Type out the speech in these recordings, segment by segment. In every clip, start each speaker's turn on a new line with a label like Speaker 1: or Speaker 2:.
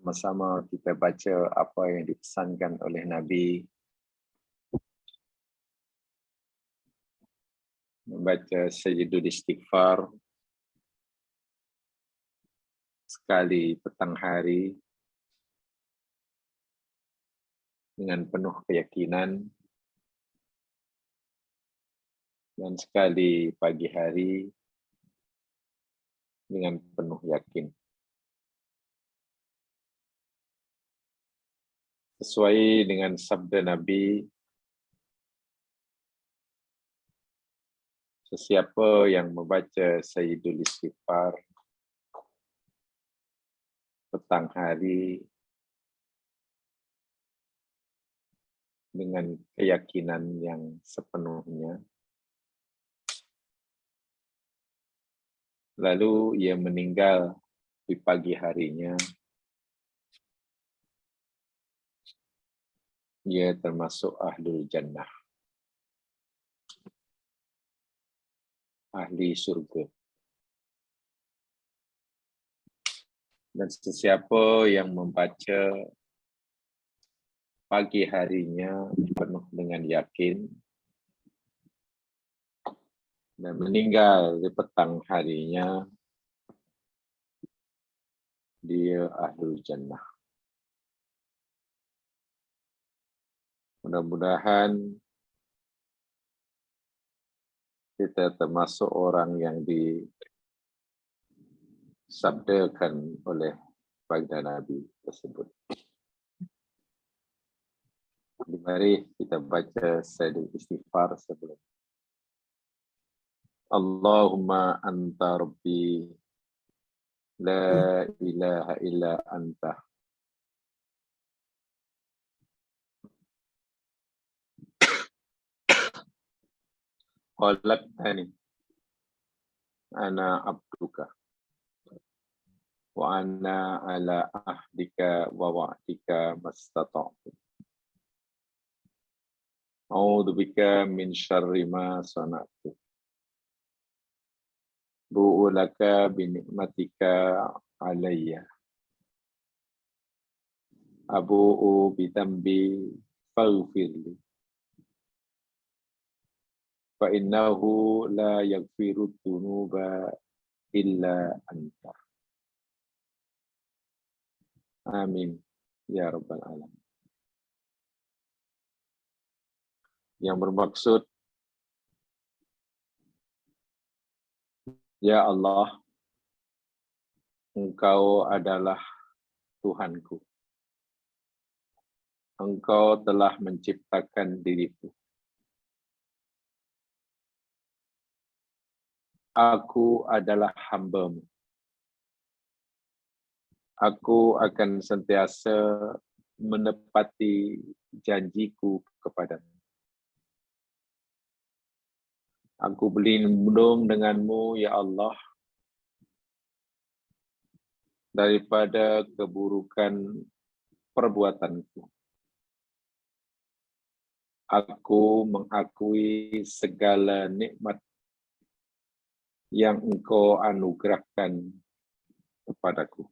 Speaker 1: Sama-sama kita baca apa yang dipesankan oleh Nabi. Membaca Sayyidul Istighfar sekali petang hari dengan penuh keyakinan, dan sekali pagi hari dengan penuh yakin. Sesuai dengan sabda Nabi, sesiapa yang membaca Sayyidul Istighfar petang hari dengan keyakinan yang sepenuhnya, lalu ia meninggal di pagi harinya, ia termasuk Ahlul Jannah, ahli surga. Dan sesiapa yang membaca pagi harinya penuh dengan yakin dan meninggal di petang harinya, dia Ahlul Jannah. Mudah-mudahan kita termasuk orang yang disabdakan oleh baginda Nabi tersebut. Mari kita baca Sayyidul Istighfar sebelum. Allahumma anta rabbi la ilaha illa anta khalaqtani ana abduka wa ana ala ahdika wa wa'dika mastata'tu. A'udzu bika min syarri ma sana'tu. Bu'u laka bi ni'matika alayya. Abu'u bi dambi faghfirli. Fa innahu la yaghfiru dzunuba illa anta. Amin ya rabbal alamin. Yang bermaksud, ya Allah, Engkau adalah Tuhanku. Engkau telah menciptakan diriku. Aku adalah hamba-Mu. Aku akan sentiasa menepati janjiku kepadamu. Aku berlindung denganmu, ya Allah, daripada keburukan perbuatanku. Aku mengakui segala nikmat yang Engkau anugerahkan kepadaku.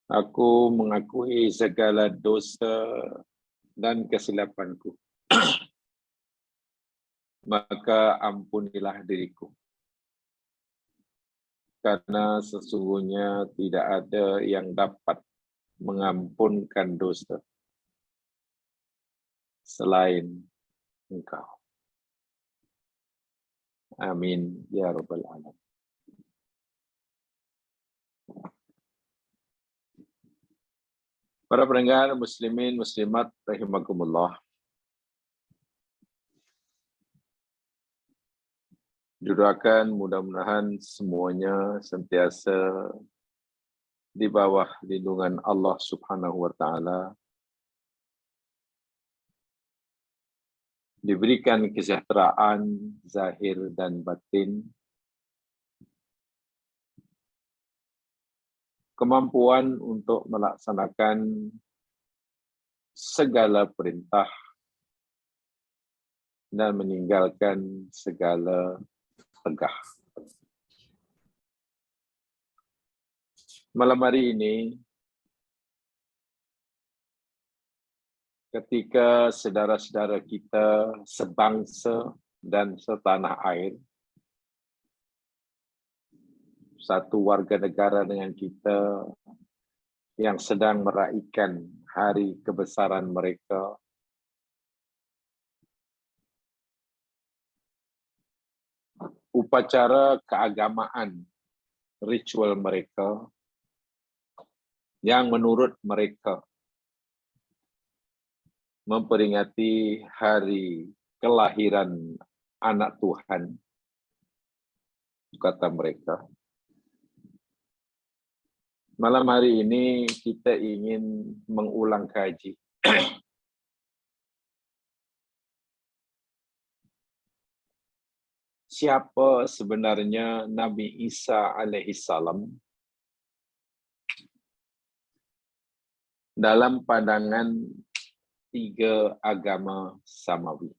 Speaker 1: Aku mengakui segala dosa dan kesilapanku. Maka ampunilah diriku. Karena sesungguhnya tidak ada yang dapat mengampunkan dosa selain Engkau. Amin ya rabbal alamin. Para pendengar muslimin muslimat rahimakumullah. Doakan mudah-mudahan semuanya sentiasa di bawah lindungan Allah Subhanahu wa taala. Diberikan kesejahteraan zahir dan batin. Kemampuan untuk melaksanakan segala perintah dan meninggalkan segala tegah. Malam hari ini, ketika saudara-saudara kita sebangsa dan setanah air, satu warga negara dengan kita yang sedang meraihkan hari kebesaran mereka, upacara keagamaan, ritual mereka, yang menurut mereka memperingati hari kelahiran anak Tuhan, kata mereka. Malam hari ini kita ingin mengulang kaji siapa sebenarnya Nabi Isa alaihissalam dalam pandangan tiga agama samawi.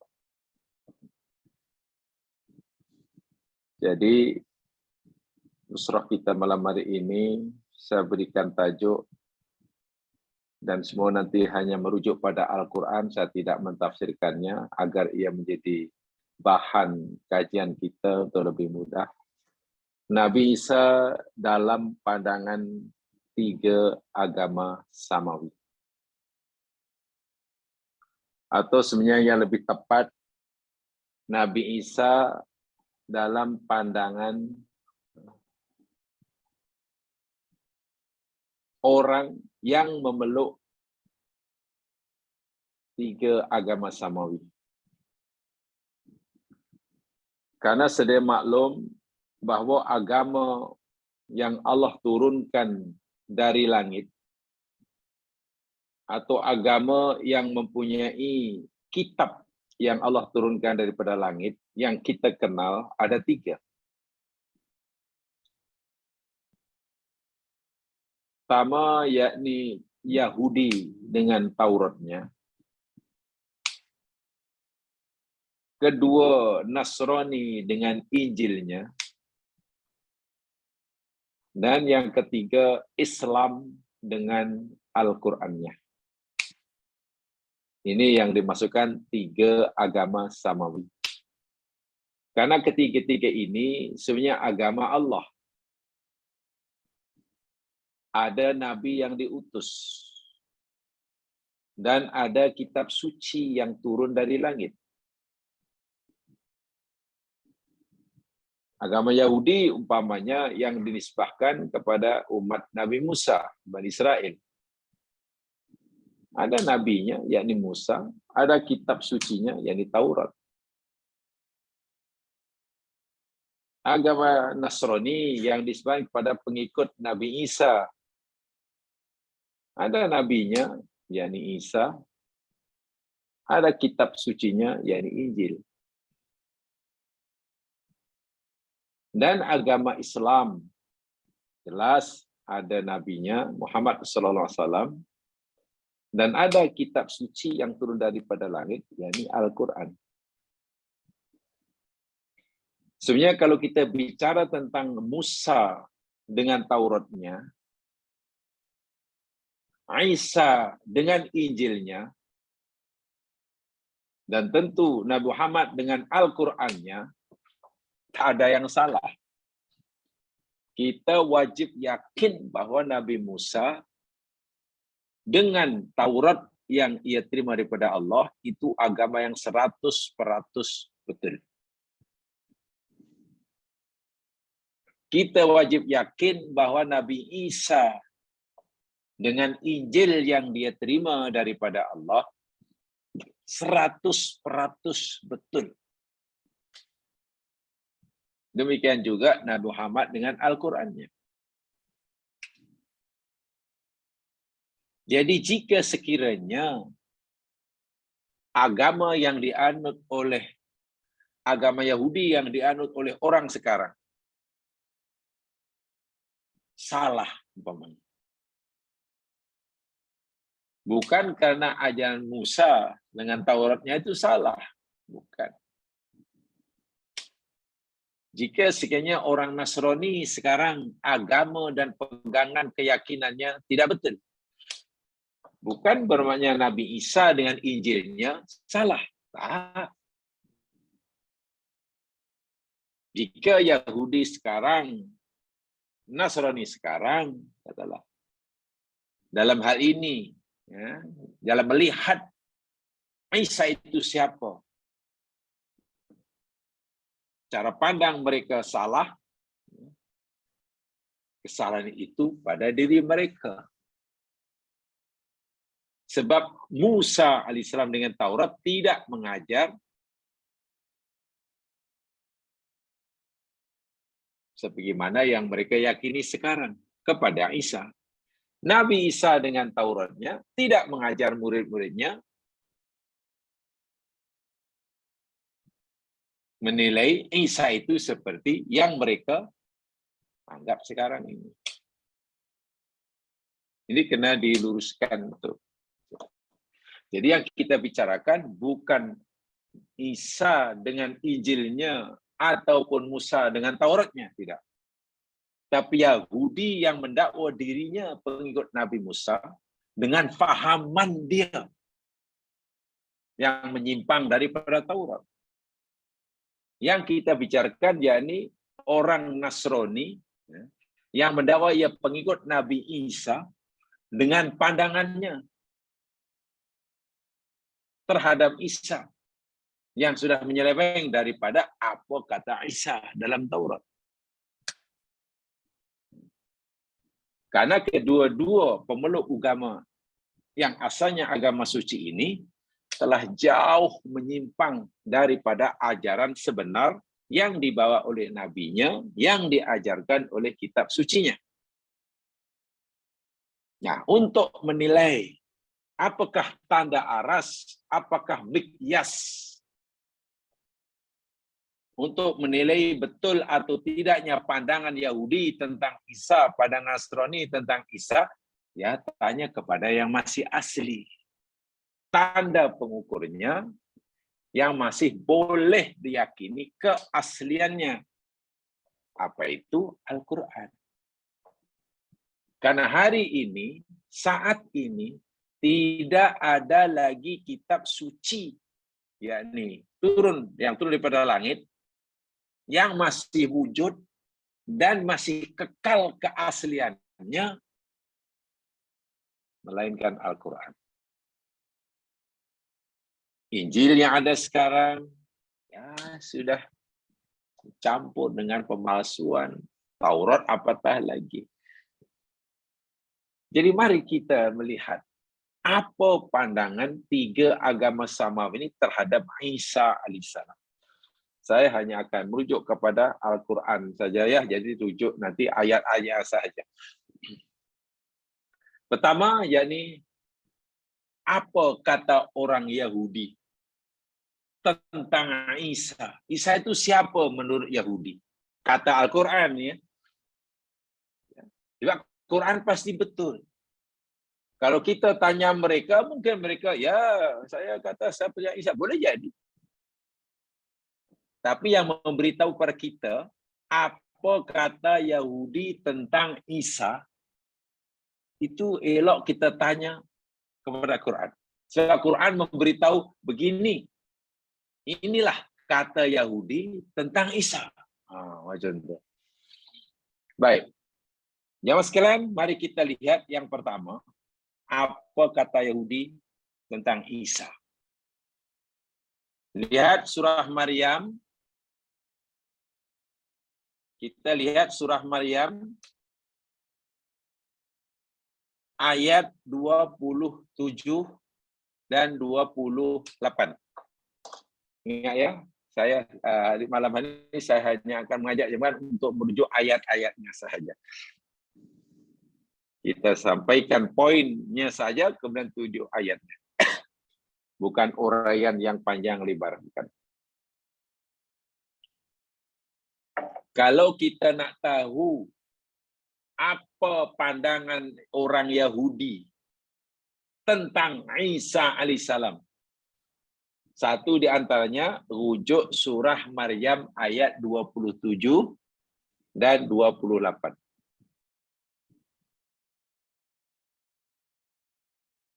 Speaker 1: Jadi, usrah kita malam hari ini, saya berikan tajuk, dan semua nanti hanya merujuk pada Al-Quran, saya tidak mentafsirkannya, agar ia menjadi bahan kajian kita untuk lebih mudah. Nabi Isa dalam pandangan tiga agama samawi. Atau sebenarnya yang lebih tepat, Nabi Isa dalam pandangan orang yang memeluk tiga agama samawi. Karena sedia maklum bahawa agama yang Allah turunkan dari langit atau agama yang mempunyai kitab yang Allah turunkan daripada langit yang kita kenal ada tiga. Pertama, yakni Yahudi dengan Tauratnya. Kedua, Nasrani dengan Injilnya. Dan yang ketiga, Islam dengan Al-Qur'annya. Ini yang dimasukkan tiga agama samawi. Karena ketiga-tiga ini sebenarnya agama Allah. Ada nabi yang diutus. Dan ada kitab suci yang turun dari langit. Agama Yahudi umpamanya yang dinisbahkan kepada umat Nabi Musa, Bani Israel. Ada nabinya, yakni Musa, ada kitab sucinya, yakni Taurat. Agama Nasrani yang dinisbahkan kepada pengikut Nabi Isa. Ada nabinya, yakni Isa. Ada kitab sucinya, yakni Injil. Dan agama Islam, jelas ada nabinya, Muhammad SAW. Dan ada kitab suci yang turun daripada langit, yakni Al-Quran. Sebenarnya kalau kita bicara tentang Musa dengan Tauratnya, Isa dengan Injilnya, dan tentu Nabi Muhammad dengan Al-Qurannya, tak ada yang salah. Kita wajib yakin bahwa Nabi Musa dengan Taurat yang ia terima daripada Allah, itu agama yang 100% betul. Kita wajib yakin bahwa Nabi Isa dengan Injil yang dia terima daripada Allah 100% betul. Demikian juga Nabi Muhammad dengan Al-Qur'annya. Jadi jika sekiranya agama yang dianut oleh agama Yahudi yang dianut oleh orang sekarang salah umpamanya. Bukan karena ajaran Musa dengan Tauratnya itu salah. Bukan. Jika sekiranya orang Nasrani sekarang agama dan pegangan keyakinannya tidak betul, bukan bermakna Nabi Isa dengan Injilnya salah. Tak. Jika Yahudi sekarang, Nasrani sekarang, katalah, dalam hal ini, ya, dalam melihat Isa itu siapa, cara pandang mereka salah, kesalahan itu pada diri mereka. Sebab Musa alaihissalam dengan Taurat tidak mengajar sebagaimana yang mereka yakini sekarang kepada Isa. Nabi Isa dengan Tauratnya tidak mengajar murid-muridnya menilai Isa itu seperti yang mereka anggap sekarang ini. Ini kena diluruskan betul. Jadi yang kita bicarakan bukan Isa dengan Injilnya ataupun Musa dengan Tauratnya, tidak. Tapi Yahudi yang mendakwa dirinya pengikut Nabi Musa dengan fahaman dia yang menyimpang daripada Taurat. Yang kita bicarakan yakni orang Nasrani yang mendakwa ia pengikut Nabi Isa dengan pandangannya terhadap Isa yang sudah menyeleweng daripada apa kata Isa dalam Taurat. Karena kedua-dua pemeluk agama yang asalnya agama suci ini telah jauh menyimpang daripada ajaran sebenar yang dibawa oleh nabinya, yang diajarkan oleh kitab sucinya. Nah, untuk menilai apakah tanda aras, apakah miqyas, untuk menilai betul atau tidaknya pandangan Yahudi tentang Isa, pandangan Nasrani tentang Isa, ya tanya kepada yang masih asli. Tanda pengukurnya yang masih boleh diyakini keasliannya. Apa itu? Al-Quran. Karena hari ini, saat ini, tidak ada lagi kitab suci, yakni yang turun daripada langit, yang masih wujud dan masih kekal keasliannya, melainkan Al-Quran. Injil yang ada sekarang, ya sudah campur dengan pemalsuan. Taurat apatah lagi. Jadi mari kita melihat apa pandangan tiga agama samawi ini terhadap Isa alaihissalam. Saya hanya akan merujuk kepada Al-Quran saja ya, jadi rujuk nanti ayat-ayat saja. Pertama, yakni apa kata orang Yahudi tentang Isa? Isa itu siapa menurut Yahudi? Kata Al-Quran ya. Juga Quran pasti betul. Kalau kita tanya mereka, mungkin mereka, ya saya kata saya percaya Isa. Boleh jadi. Tapi yang memberitahu kepada kita, apa kata Yahudi tentang Isa, itu elok kita tanya kepada Quran. Sebab Quran memberitahu begini, inilah kata Yahudi tentang Isa. Macam itu. Baik. Jamaah sekalian, mari kita lihat yang pertama. Apa kata Yahudi tentang Isa? Lihat surah Maryam. Kita lihat surah Maryam ayat 27 dan 28. Ingat ya, saya di malam hari ini saya hanya akan mengajak jemaat untuk merujuk ayat-ayatnya sahaja. Kita sampaikan poinnya saja, kemudian 7 ayatnya. Bukan uraian yang panjang lebar. Bukan. Kalau kita nak tahu apa pandangan orang Yahudi tentang Isa alaihissalam, Satu di antaranya rujuk surah Maryam ayat 27 dan 28.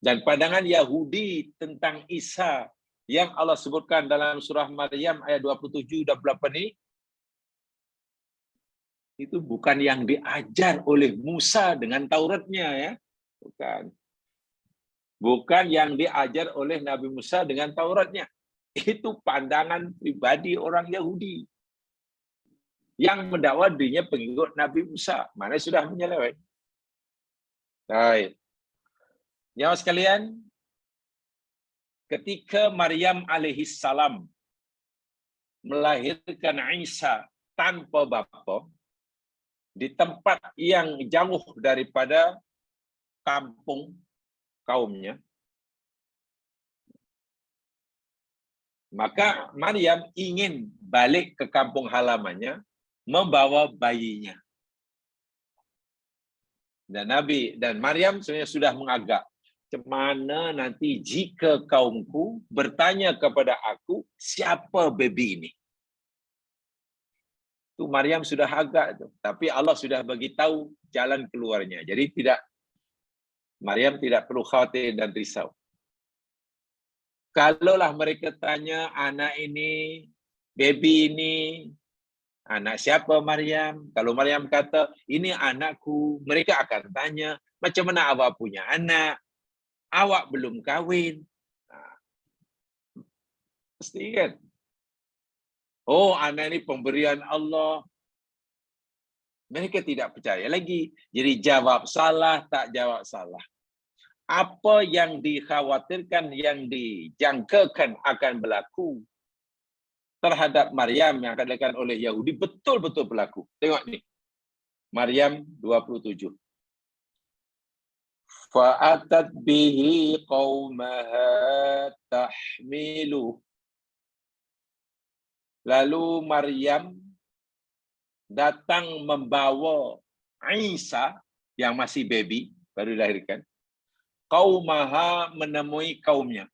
Speaker 1: Dan pandangan Yahudi tentang Isa yang Allah sebutkan dalam surah Maryam ayat 27 dan 28 ini, itu bukan yang diajar oleh Musa dengan Tauratnya, ya. Bukan. Bukan yang diajar oleh Nabi Musa dengan Tauratnya. Itu pandangan pribadi orang Yahudi yang mendakwa dirinya pengikut Nabi Musa. Mana sudah menyeleweng. Baik. Jamaah sekalian, ketika Maryam alaihissalam melahirkan Isa tanpa bapa di tempat yang jauh daripada kampung kaumnya, maka Maryam ingin balik ke kampung halamannya membawa bayinya. Dan Maryam sebenarnya sudah mengagak, "Cemana nanti jika kaumku bertanya kepada aku, siapa baby ini?" Itu Maryam sudah agak itu, tapi Allah sudah bagi tahu jalan keluarnya. Jadi Maryam tidak perlu khawatir dan risau. Kalaulah mereka tanya, anak ini, baby ini, anak siapa Maryam? Kalau Maryam kata, ini anakku, mereka akan tanya, macam mana awak punya anak? Awak belum kahwin. Pasti kan? Oh, anak ini pemberian Allah. Mereka tidak percaya lagi. Jadi jawab salah, tak jawab salah. Apa yang dikhawatirkan, yang dijangkakan akan berlaku terhadap Maryam yang akan dilakukan oleh Yahudi betul-betul berlaku. Tengok ni. Maryam 27. Fa'atat bihi qaumaha tahmilu. Lalu Maryam datang membawa Isa yang masih baby, baru dilahirkan. Qaumaha menemui kaumnya.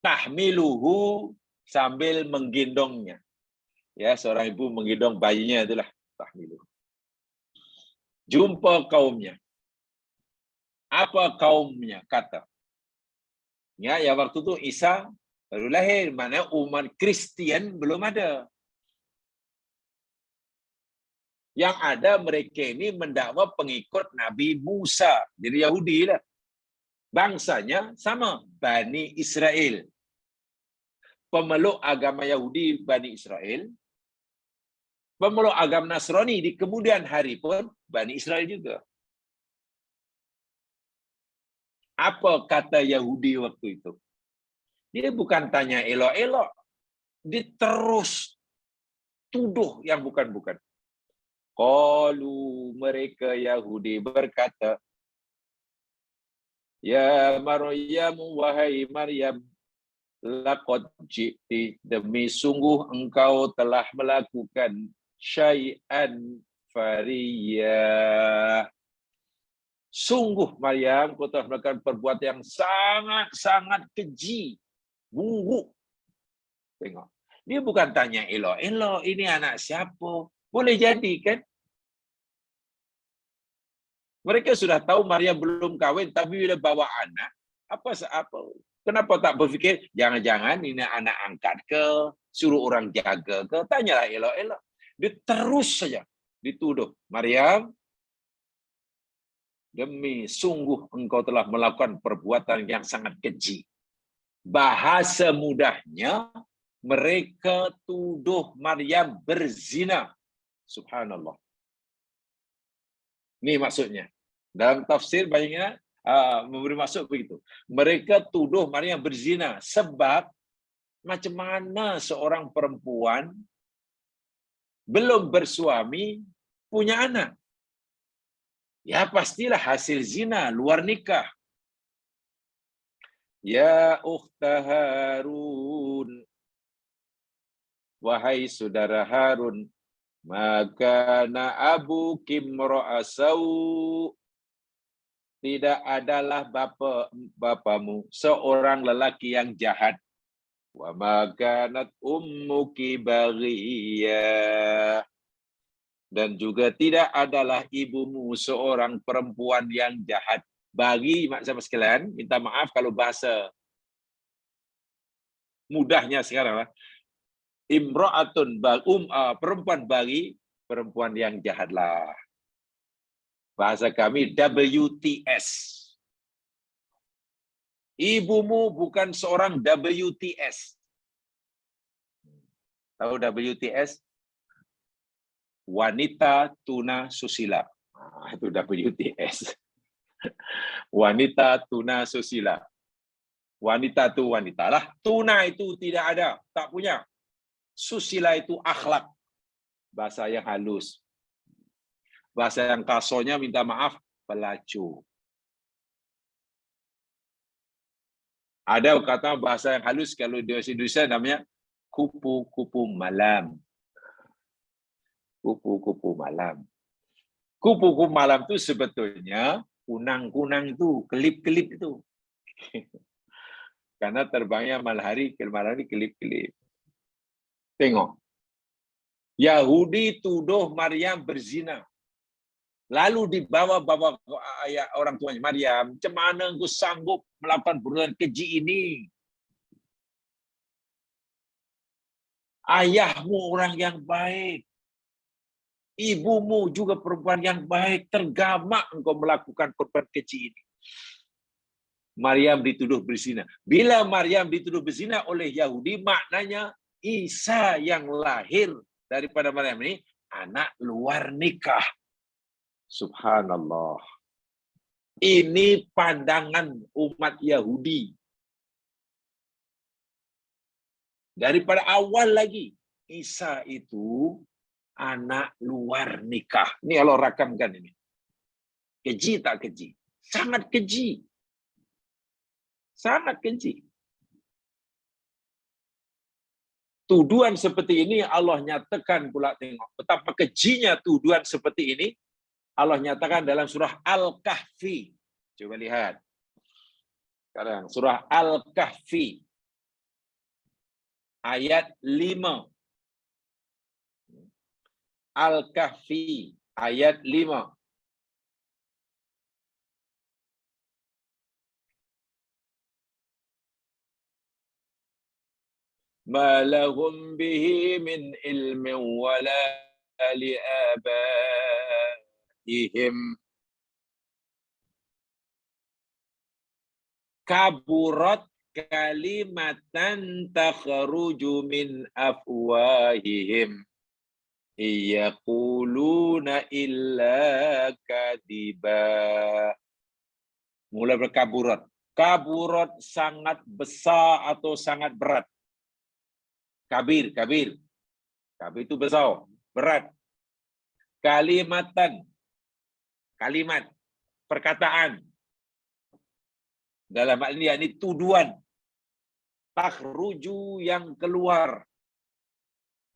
Speaker 1: Tahmiluhu sambil menggendongnya. Ya, seorang ibu menggendong bayinya itulah tahmiluhu. Jumpa kaumnya. Apa kaumnya kata? Ya, waktu itu Isa baru lahir, mana umat Kristian belum ada. Yang ada mereka ini mendakwa pengikut Nabi Musa. Jadi Yahudi lah. Bangsanya sama, Bani Israel. Pemeluk agama Yahudi, Bani Israel. Pemeluk agama Nasrani di kemudian hari pun, Bani Israel juga. Apa kata Yahudi waktu itu? Dia bukan tanya elok-elok. Dia terus tuduh yang bukan-bukan. Qalu, mereka Yahudi berkata, ya Maryam, wahai Maryam, laqad ji'ti, demi sungguh engkau telah melakukan syai'an fariyah. Sungguh Maryam, kau telah melakukan perbuatan yang sangat-sangat keji, buruk. Tengok. Dia bukan tanya elok-elok, ini anak siapa? Boleh jadi kan? Mereka sudah tahu Maryam belum kahwin, tapi bila bawa anak, apa? Kenapa tak berfikir, jangan-jangan ini anak angkat ke, suruh orang jaga ke, tanyalah elok-elok. Dia terus saja dituduh. Maryam, demi sungguh engkau telah melakukan perbuatan yang sangat keji. Bahasa mudahnya, mereka tuduh Maryam berzina. Subhanallah. Ini maksudnya. Dalam tafsir banyaknya memberi maksud begitu. Mereka tuduh Maryam berzina sebab macam mana seorang perempuan belum bersuami punya anak. Ya pastilah hasil zina, luar nikah. Ya ukhta Harun, wahai saudara Harun, maka na abu kimro'asau, tidak adalah bapamu seorang lelaki yang jahat. Wa ma kanat ummuki baghiyah. Dan juga tidak adalah ibumu seorang perempuan yang jahat. Bagi maksud sekalian, minta maaf kalau bahasa mudahnya sekarang lah. Imra'atun perempuan bagi perempuan yang jahatlah. Bahasa kami WTS. Ibumu bukan seorang WTS. Tahu WTS? Wanita tuna susila. Itu WTS. Wanita tuna susila. Wanita itu wanita lah. Tuna itu tidak ada, tak punya. Susila itu akhlak. Bahasa yang halus. Bahasa yang kasarnya minta maaf, pelacur. Ada kata bahasa yang halus kalau di Indonesia namanya kupu-kupu malam. Kupu-kupu malam. Kupu-kupu malam itu sebetulnya kunang-kunang itu, kelip-kelip itu. Karena terbangnya malam hari kelip-kelip. Tengok. Yahudi tuduh Maryam berzina. Lalu dibawa-bawa ayah orang tuanya, Maryam, macam mana engkau sanggup melakukan perbuatan keji ini? Ayahmu orang yang baik. Ibumu juga perempuan yang baik. Tergamak engkau melakukan perbuatan keji ini. Maryam dituduh berzina. Bila Maryam dituduh berzina oleh Yahudi, maknanya Isa yang lahir daripada Maryam ini anak luar nikah. Subhanallah. Ini pandangan umat Yahudi. Daripada awal lagi, Isa itu anak luar nikah. Ini kalau rakamkan ini. Keji tak keji? Sangat keji. Sangat keji. Tuduhan seperti ini Allah nyatakan pula, tengok betapa kejinya tuduhan seperti ini. Allah nyatakan dalam surah Al-Kahfi. Coba lihat. Sekarang surah Al-Kahfi ayat 5. Al-Kahfi ayat 5. Ma lahum bihi min ilmin wala li'abaihim kaburat kalimatan takhruju min afwahihim yaquluna illa kadiba. Mulai berkaburat. Kaburat sangat besar atau sangat berat. Kabir. Kabir itu besar, berat. Kalimatan, kalimat, perkataan. Dalam hal ini yakni tuduhan. Takhruju yang keluar.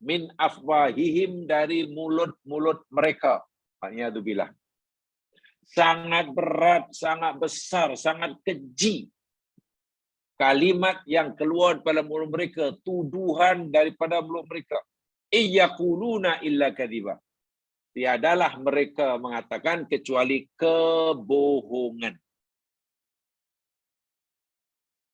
Speaker 1: Min afwahihim dari mulut-mulut mereka. Ma'iyadzubillah. Sangat berat, sangat besar, sangat keji. Kalimat yang keluar daripada mulut mereka, tuduhan daripada mulut mereka. Iyaquluna illa kadhiba. Tiadalah mereka mengatakan kecuali kebohongan.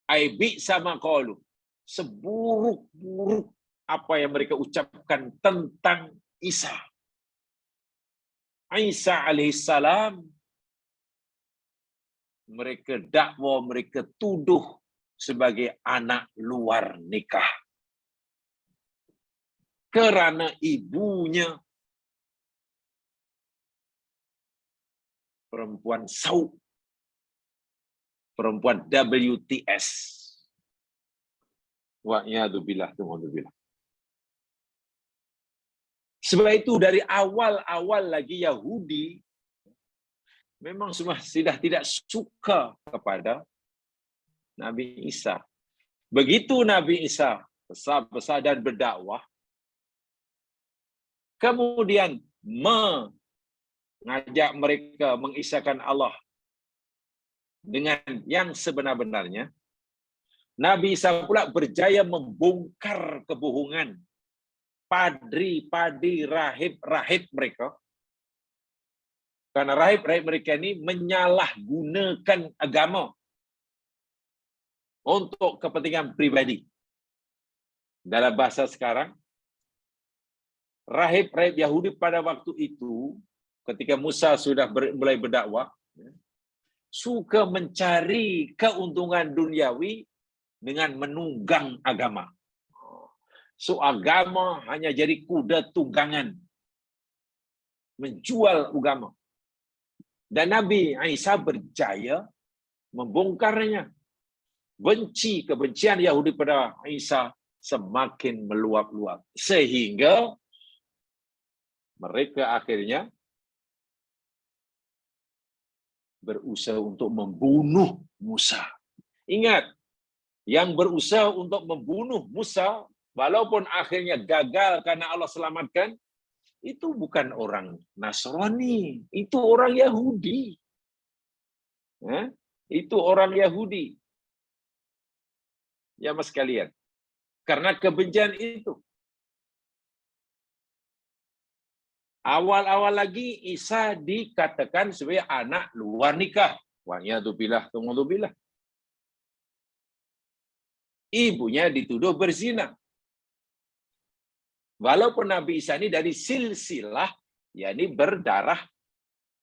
Speaker 1: Aibi sama qalu. Seburuk-buruk apa yang mereka ucapkan tentang Isa. Isa alaihissalam, mereka dakwa, mereka tuduh sebagai anak luar nikah. Kerana ibunya perempuan sauk, perempuan WTS. Wa'iyadzubillah. Sebab itu dari awal-awal lagi Yahudi memang sudah tidak suka kepada Nabi Isa. Begitu Nabi Isa besar-besar dan berdakwah, kemudian mengajak mereka mengisahkan Allah, dengan yang sebenar-benarnya, Nabi Isa pula berjaya membongkar kebohongan padri-padri, rahib-rahib mereka. Karena rahib-rahib mereka ini menyalahgunakan agama untuk kepentingan pribadi. Dalam bahasa sekarang, rahib-rahib Yahudi pada waktu itu, ketika Musa sudah mulai berdakwah, suka mencari keuntungan duniawi dengan menunggang agama. So agama hanya jadi kuda tunggangan, menjual agama. Dan Nabi Isa berjaya membongkarnya. Kebencian Yahudi pada Isa semakin meluap-luap. Sehingga mereka akhirnya berusaha untuk membunuh Musa. Ingat, yang berusaha untuk membunuh Musa, walaupun akhirnya gagal karena Allah selamatkan, itu bukan orang Nasrani, itu orang Yahudi. Itu orang Yahudi. Ya mas sekalian, karena kebencian itu. Awal-awal lagi Isa dikatakan sebagai anak luar nikah. Wa'iyadzubillah, tunggubillah. Ibunya dituduh berzina. Walaupun Nabi Isa ini dari silsilah, yakni berdarah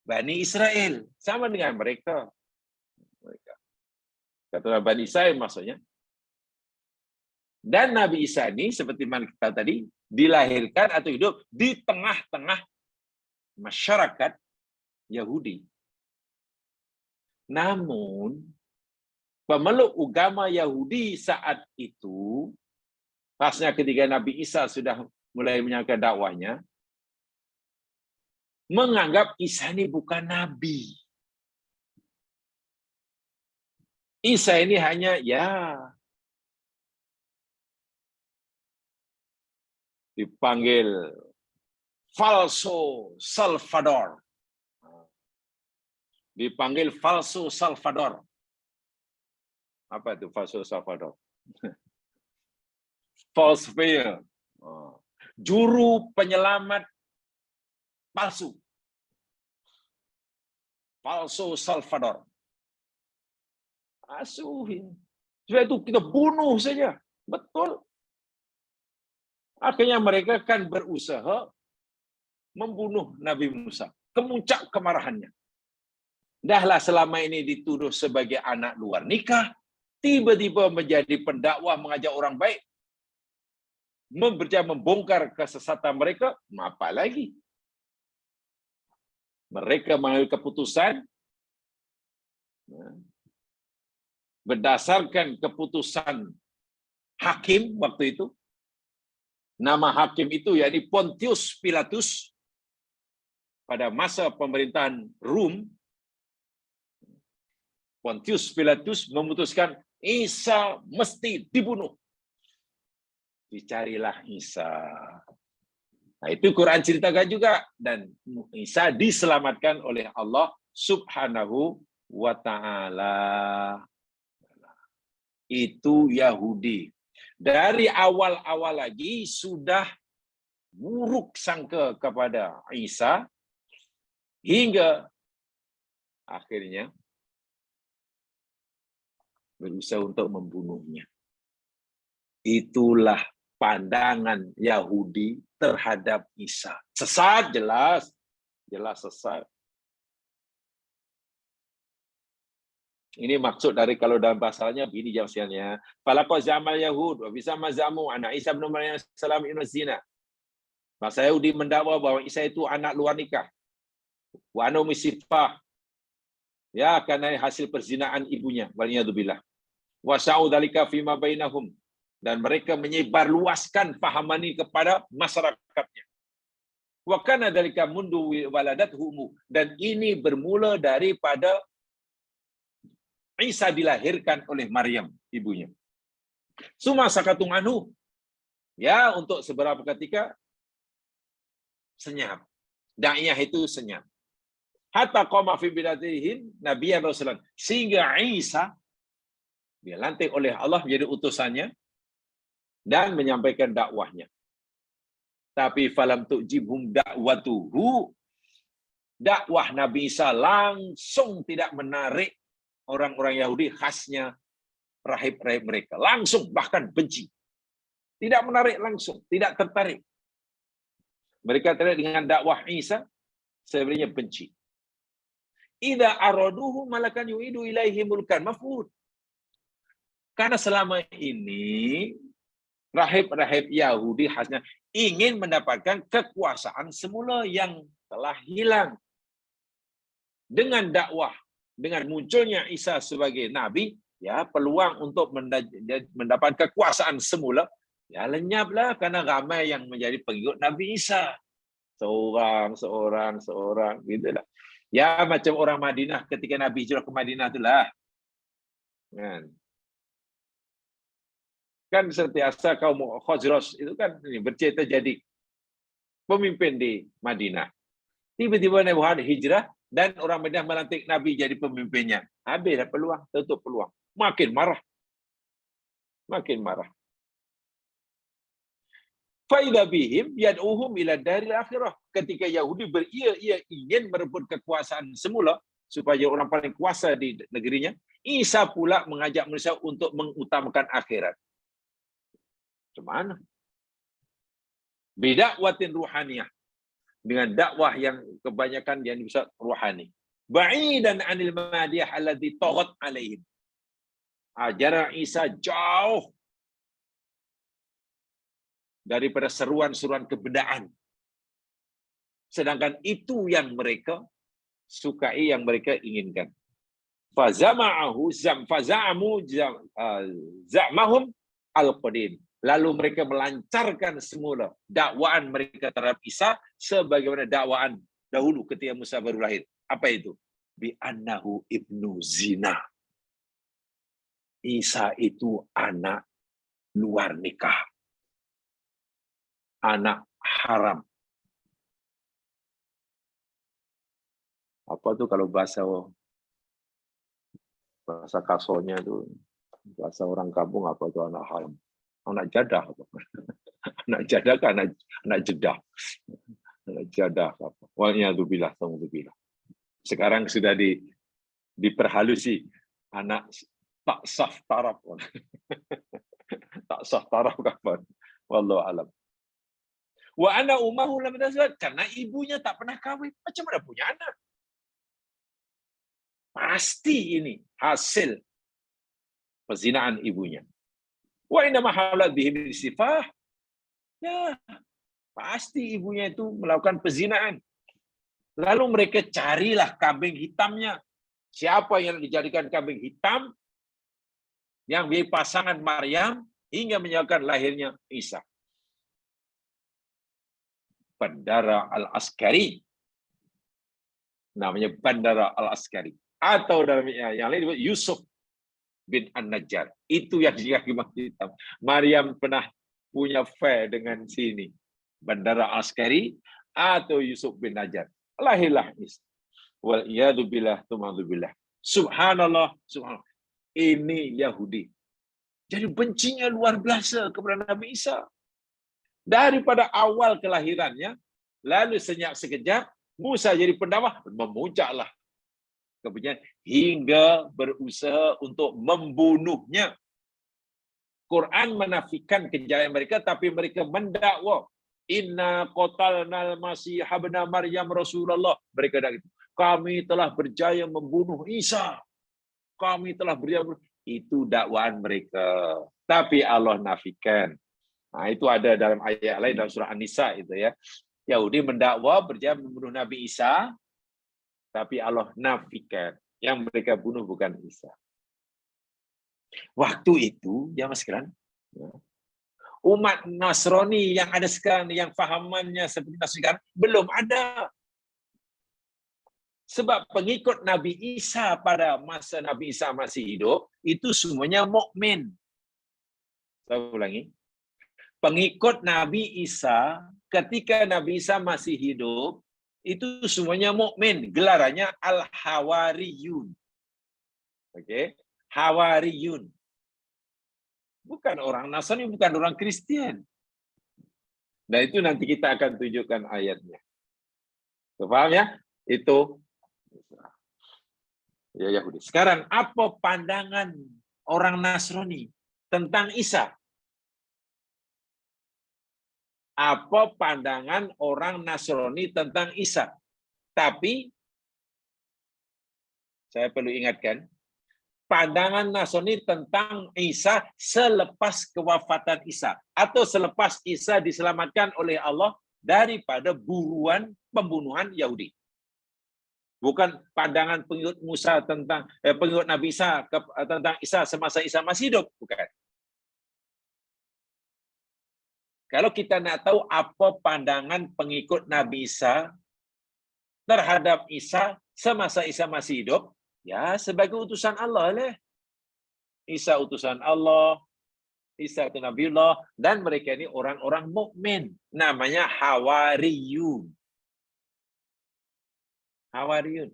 Speaker 1: Bani Israel, sama dengan mereka. Kata Bani Israel maksudnya. Dan Nabi Isa ini, seperti mana kita tadi, dilahirkan atau hidup di tengah-tengah masyarakat Yahudi. Namun, pemeluk agama Yahudi saat itu, pasnya ketika Nabi Isa sudah mulai menyampaikan dakwahnya, menganggap Isa ini bukan Nabi. Isa ini hanya dipanggil falso Salvador. Dipanggil falso Salvador. Apa itu falso Salvador? False fear. Juru penyelamat palsu. Falso Salvador. Asuhin. Sebab itu kita bunuh saja. Betul. Akhirnya mereka kan berusaha membunuh Nabi Musa. Kemuncak kemarahannya. Dahlah selama ini dituduh sebagai anak luar nikah, tiba-tiba menjadi pendakwah mengajak orang baik, membongkar kesesatan mereka, apa lagi? Mereka mengambil keputusan berdasarkan keputusan hakim waktu itu. Nama hakim itu yakni Pontius Pilatus pada masa pemerintahan Rom. Pontius Pilatus memutuskan Isa mesti dibunuh. Dicarilah Isa. Nah, itu Quran ceritakan juga, dan Isa diselamatkan oleh Allah Subhanahu wa ta'ala. Itu Yahudi. Dari awal-awal lagi sudah buruk sangka kepada Isa hingga akhirnya berusaha untuk membunuhnya. Itulah pandangan Yahudi terhadap Isa. Sesat, jelas sesat. Ini maksud dari kalau dalam bahasanya begini jawabannya. Falaqad zamal Yahud wa bisa mazamu anak Isa bin Maryam salam ibn zina. Masa Yahudi mendakwa bahwa Isa itu anak luar nikah. Wa anu misifah. Ya, karena hasil perzinaan ibunya. Waliyadzubillah. Wa sa'u dzalika fima bainahum. Dan mereka menyebarluaskan pahaman ini kepada masyarakatnya. Wa kana dzalika mundu waladathu. Dan ini bermula daripada Isa dilahirkan oleh Maryam, ibunya. Suma sakatung anhu. Ya, untuk seberapa ketika senyap. Da'iyah itu senyap. Hatta qama fi bidatihim nabiyyan rasulan. Sehingga Isa dilantik oleh Allah menjadi utusannya dan menyampaikan dakwahnya. Tapi falam tu'jibhum da'watuhu, dakwah Nabi Isa langsung tidak menarik orang-orang Yahudi, khasnya rahib-rahib mereka. Langsung, bahkan benci. Tidak menarik langsung, tidak tertarik. Mereka tertarik dengan dakwah Isa, sebenarnya benci. Idza araduhu malakan yu'idu ilaihi mulkan maf'ud. Karena selama ini rahib-rahib Yahudi khasnya ingin mendapatkan kekuasaan semula yang telah hilang. Dengan dakwah, dengan munculnya Isa sebagai nabi, ya peluang untuk mendapat kekuasaan semula ya lenyaplah, karena ramai yang menjadi pengikut Nabi Isa. Seorang gitulah. Ya macam orang Madinah ketika Nabi hijrah ke Madinah itulah. Kan sentiasa kaum Khazraj itu kan bercita jadi pemimpin di Madinah. Tiba-tiba Nabi Muhammad hijrah dan orang Madinah melantik Nabi jadi pemimpinnya. Habislah peluang, tutup peluang. Makin marah. Makin marah. Faida bihim yad'uhum ila daril akhirah. Ketika Yahudi beria-ia ingin merebut kekuasaan semula supaya orang paling kuasa di negerinya, Isa pula mengajak manusia untuk mengutamakan akhirat. Macam mana? Bidakwatin ruhaniyah, dengan dakwah yang kebanyakan yang bisa ruhani. Ba'idan anil madiyah alladhi taghat alaihim. Ajaran Isa jauh daripada seruan-seruan kebendaan. Sedangkan itu yang mereka sukai, yang mereka inginkan. Za'mahum al-qadim. Lalu mereka melancarkan semula dakwaan mereka terhadap Isa sebagaimana dakwaan dahulu ketika Musa baru lahir. Apa itu? Bi annahu ibnu zina. Isa itu anak luar nikah. Anak haram. Apa tuh kalau bahasa kasonya tuh, bahasa orang kampung apa tuh anak haram? Anak jadah apa? Anak jadah kan anak jedah. Anak jadah apa? Waliyadzubillah, ta'udzubillah. Sekarang sudah diperhalusi anak tak sah taraf. Tak sah taraf kapan? Wallahu alam. Wa ana ummuhu lam tazawwaj, karena ibunya tak pernah kawin. Macam mana punya anak? Pasti ini hasil perzinaan ibunya. Wa inna mahalat bihim sifah. Ya, pasti ibunya itu melakukan perzinaan. Lalu mereka carilah kambing hitamnya. Siapa yang dijadikan kambing hitam yang menjadi pasangan Maryam hingga menyebabkan lahirnya Isa. Bandara Al-Askari. Namanya Bandara Al-Askari. Atau dalam yang lain Yusuf bin An-Najjar. Itu yang dikaki hitam. Maryam pernah punya affair dengan sini. Bandara Al-Askari atau Yusuf bin Najjar. Lahirlah Isa. Wal iyadu billah, tumadzubillah. Subhanallah, subhanallah. Ini Yahudi. Jadi bencinya luar biasa kepada Nabi Isa. Daripada awal kelahirannya, lalu senyap sekejap, Musa jadi pendakwah, memuncaklah kebencian hingga berusaha untuk membunuhnya. Quran menafikan kejayaan mereka, tapi mereka mendakwa. Inna qatalnal masih ibna Maryam Rasulullah. Mereka dah itu. Kami telah berjaya membunuh Isa. Kami telah berjaya. Itu dakwaan mereka. Tapi Allah nafikan. Nah, itu ada dalam ayat lain dalam surah An-Nisa itu ya. Yahudi mendakwa berjaya membunuh Nabi Isa, tapi Allah nafikan. Yang mereka bunuh bukan Isa. Waktu itu, jamaah sekalian, umat Nasrani yang ada sekarang, yang fahamannya seperti Nasrani, belum ada. Sebab pengikut Nabi Isa pada masa Nabi Isa masih hidup, itu semuanya mukmin. Saya ulangi. Pengikut Nabi Isa ketika Nabi Isa masih hidup, itu semuanya mukmin. Gelarannya Al-Hawariyun. Oke, Hawariyun. Bukan orang Nasrani, bukan orang Kristen. Nah, itu nanti kita akan tunjukkan ayatnya. Paham ya? Itu ya Yahudi. Sekarang apa pandangan orang Nasrani tentang Isa? Apa pandangan orang Nasrani tentang Isa? Tapi saya perlu ingatkan, pandangan Nasrani tentang Isa selepas kewafatan Isa atau selepas Isa diselamatkan oleh Allah daripada buruan pembunuhan Yahudi. Bukan pandangan pengikut Musa tentang pengikut Nabi Isa tentang Isa semasa Isa masih hidup, bukan. Kalau kita nak tahu apa pandangan pengikut Nabi Isa terhadap Isa semasa Isa masih hidup, ya sebagai utusan Allah lah. Isa utusan Allah, Isa itu Nabiullah, dan mereka ini orang-orang mukmin, namanya Hawariyun. Hawariyun.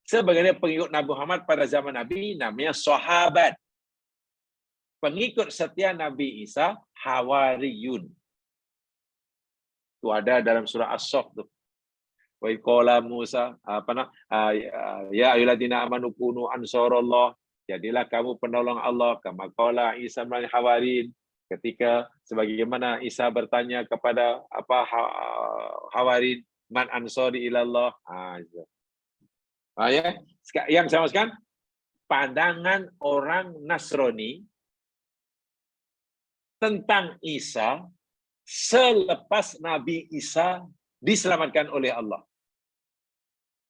Speaker 1: Sebagaimana pengikut Nabi Muhammad pada zaman Nabi, namanya sahabat. Pengikut setia Nabi Isa, Hawariyun. Itu ada dalam surah As-Saff tuh. Wa qala Musa ya ayyuhalladzina amanu kunu ansarallah, jadilah kamu penolong Allah, kama qala Isa bin Hawarin, ketika sebagaimana Isa bertanya kepada Hawarin, man ansari ilallah. Ya, yang sama sekali pandangan orang Nasrani tentang Isa selepas Nabi Isa diselamatkan oleh Allah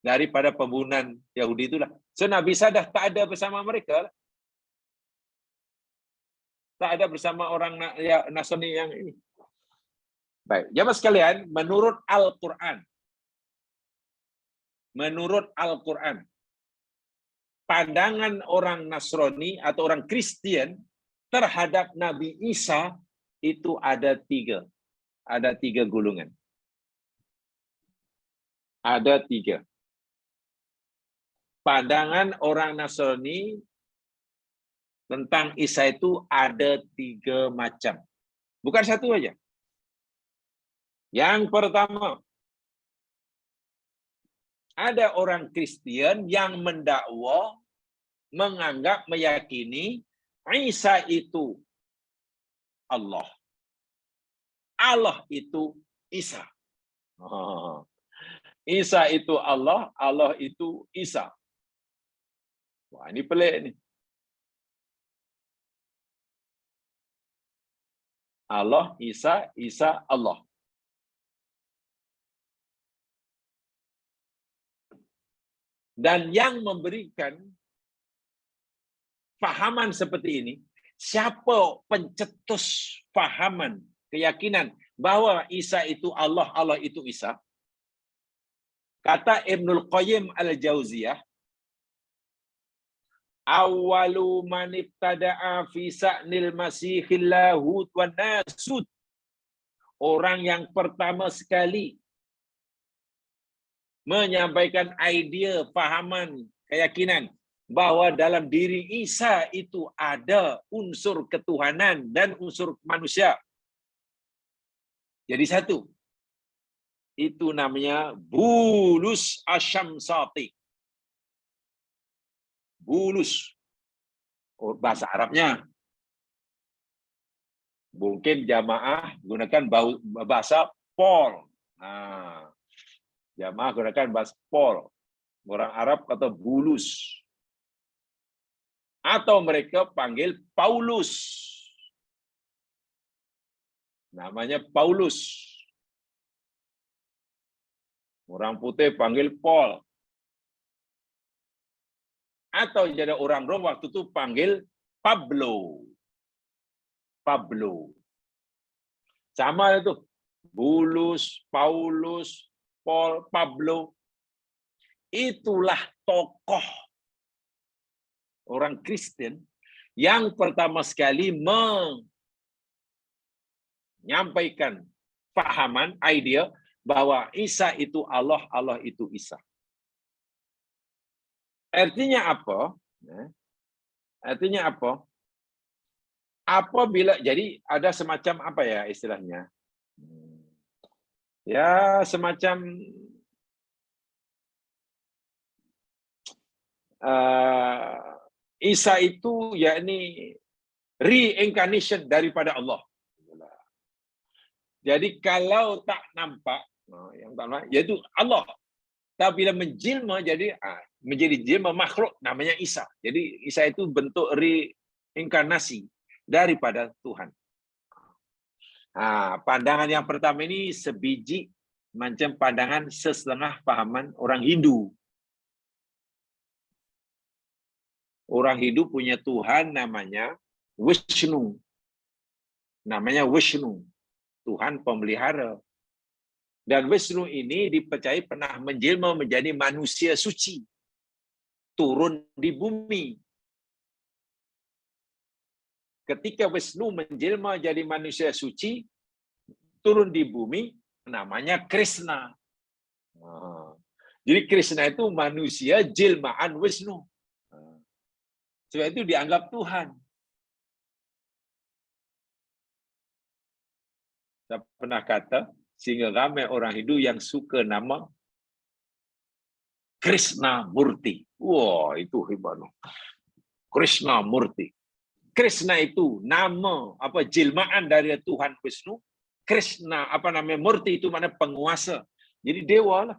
Speaker 1: daripada pembunuhan Yahudi itulah. So Nabi Isa dah tak ada bersama mereka. Tak ada bersama orang Nasrani yang ini. Baik, jamaah sekalian, menurut Al-Quran, pandangan orang Nasrani atau orang Kristen terhadap Nabi Isa itu ada tiga. Ada tiga golongan. Ada tiga. Pandangan orang Nasrani tentang Isa itu ada tiga macam. Bukan satu aja. Yang pertama, ada orang Kristen yang mendakwa, menganggap, meyakini Isa itu Allah. Allah itu Isa. Isa itu Allah, Allah itu Isa. Wah, ini pelik nih. Allah, Isa, Isa, Allah. Dan yang memberikan fahaman seperti ini, siapa pencetus fahaman, keyakinan bahwa Isa itu Allah, Allah itu Isa? Kata Ibnul Qayyim Al-Jauziyah, awwalu man ibtada'a fi sa'nil masihil lahut wan nasut. Orang yang pertama sekali menyampaikan idea, fahaman, keyakinan bahwa dalam diri Isa itu ada unsur ketuhanan dan unsur manusia. Jadi satu. Itu namanya Bulus Asyamsati. Bulus. Bahasa Arabnya. Mungkin jamaah gunakan bahasa Paul. Nah, jamaah gunakan bahasa Paul. Orang Arab kata Bulus. Atau mereka panggil Paulus. Namanya Paulus. Orang putih panggil Paul. Atau jadi orang Rom waktu itu panggil Pablo. Pablo. Sama itu. Bulus, Paulus, Paul, Pablo. Itulah tokoh orang Kristen yang pertama sekali menyampaikan fahaman, idea bahwa Isa itu Allah, Allah itu Isa. Artinya apa? Artinya apa? Apabila jadi ada semacam apa ya istilahnya? Ya semacam Isa itu yakni reincarnation daripada Allah. Jadi kalau tak nampak, yang tak nampak, yaitu Allah. Tapi bila menjelma jadi menjadi jelma makhluk namanya Isa. Jadi Isa itu bentuk reinkarnasi daripada Tuhan. Pandangan yang pertama ini sebiji macam pandangan setengah pahaman orang Hindu. Orang Hindu punya Tuhan namanya Vishnu. Namanya Vishnu. Tuhan pemelihara. Dan Vishnu ini dipercayai pernah menjelma menjadi manusia suci. Turun di bumi. Ketika Vishnu menjelma jadi manusia suci, turun di bumi, namanya Krishna. Jadi Krishna itu manusia jelmaan Vishnu. Sebab itu dianggap Tuhan. Saya pernah kata, sehingga ramai orang Hindu yang suka nama Krishna Murti. Wah, itu hebat. Krishna Murti. Krishna itu nama jelmaan dari Tuhan Vishnu. Krishna Murti itu mana penguasa. Jadi dewa lah.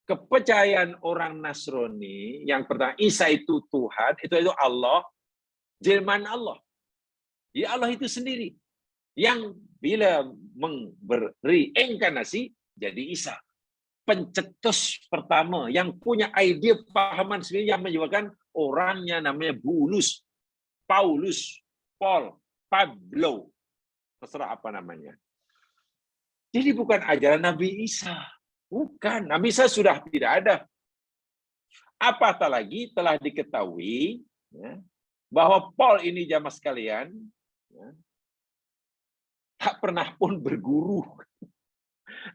Speaker 1: Kepercayaan orang Nasrani yang pertama Isa itu Tuhan, itu Allah, jelmaan Allah. Ya Allah itu sendiri. Yang bila memberi inkarnasi jadi Isa. Pencetus pertama yang punya ide pahaman sendiri yang menyebabkan orangnya namanya Paulus, Paul, Pablo. Terserah apa namanya. Jadi bukan ajaran Nabi Isa. Bukan. Nabi Isa sudah tidak ada. Apatah lagi telah diketahui bahwa Paul ini jamaah sekalian tak pernah pun berguru.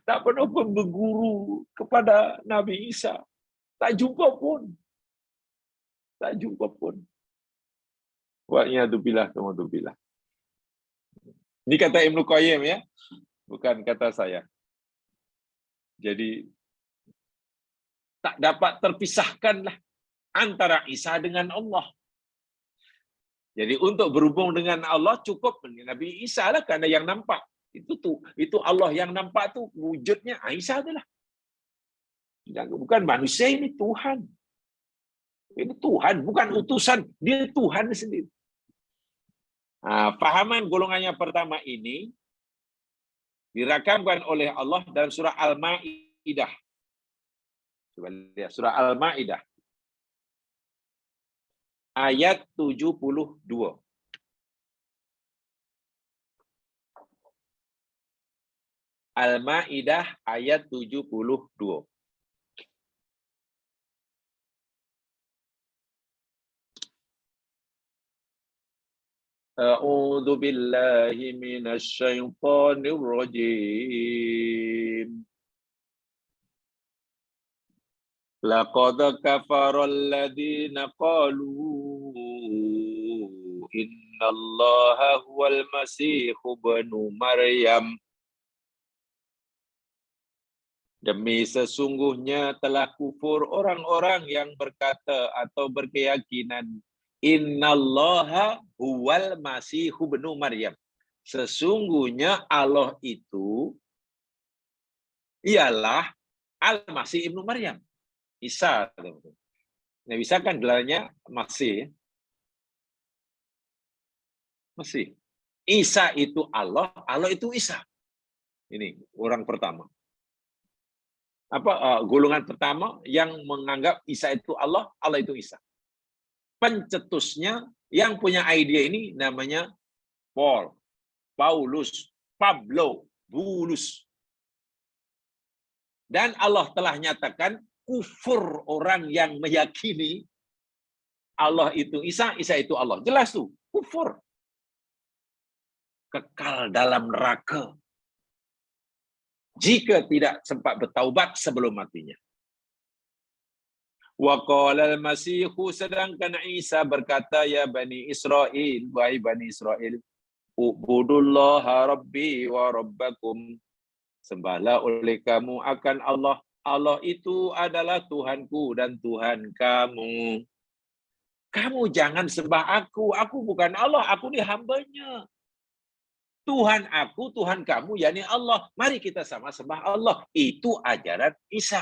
Speaker 1: Tak pernah pun berguru kepada Nabi Isa. Tak jumpa pun. Tak jumpa pun. Wa'iyadzubillah, kemudubillah. Ini kata Ibnu Qayyim ya. Bukan kata saya. Jadi tak dapat terpisahkanlah antara Isa dengan Allah. Jadi untuk berhubung dengan Allah cukup Nabi Isa lah karena yang nampak. Itu Allah yang nampak tu wujudnya Isa itulah. Bukan manusia, ini Tuhan. Ini Tuhan, bukan utusan. Dia Tuhan sendiri. Fahaman golongan yang pertama ini dirakamkan oleh Allah dalam surah Al-Ma'idah. Coba lihat surah Al-Ma'idah. Ayat 72. Al-Ma'idah ayat 72. A'udzu billahi minasy syaithanir rajim. Laqad kafara alladziina qalu innallaha huwal masih ibnu Maryam. Demi sesungguhnya telah kufur orang-orang yang berkata atau berkeyakinan innallaha huwal masih ibnu Maryam. Sesungguhnya Allah itu ialah Al-Masih ibnu Maryam. Isa. Nabi Isa kan gelarnya Masih. Masih. Isa itu Allah, Allah itu Isa. Ini orang pertama. Golongan pertama yang menganggap Isa itu Allah, Allah itu Isa. Pencetusnya yang punya ide ini namanya Paul, Paulus, Pablo, Bulus. Dan Allah telah nyatakan kufur orang yang meyakini Allah itu Isa, Isa itu Allah. Jelas tuh, kufur. Kekal dalam neraka. jika tidak sempat bertaubat sebelum matinya. Wa qala al-Masihu, sedangkan Isa berkata, ya Bani Israel, wahai Bani Israel, ubudullaha rabbi wa rabbakum, sembahlah oleh kamu akan Allah. Allah itu adalah Tuhanku dan Tuhan kamu. Kamu jangan sembah aku bukan Allah, aku ni hambanya. Tuhan aku, Tuhan kamu, yakni Allah. Mari kita sama sembah Allah. Itu ajaran Isa.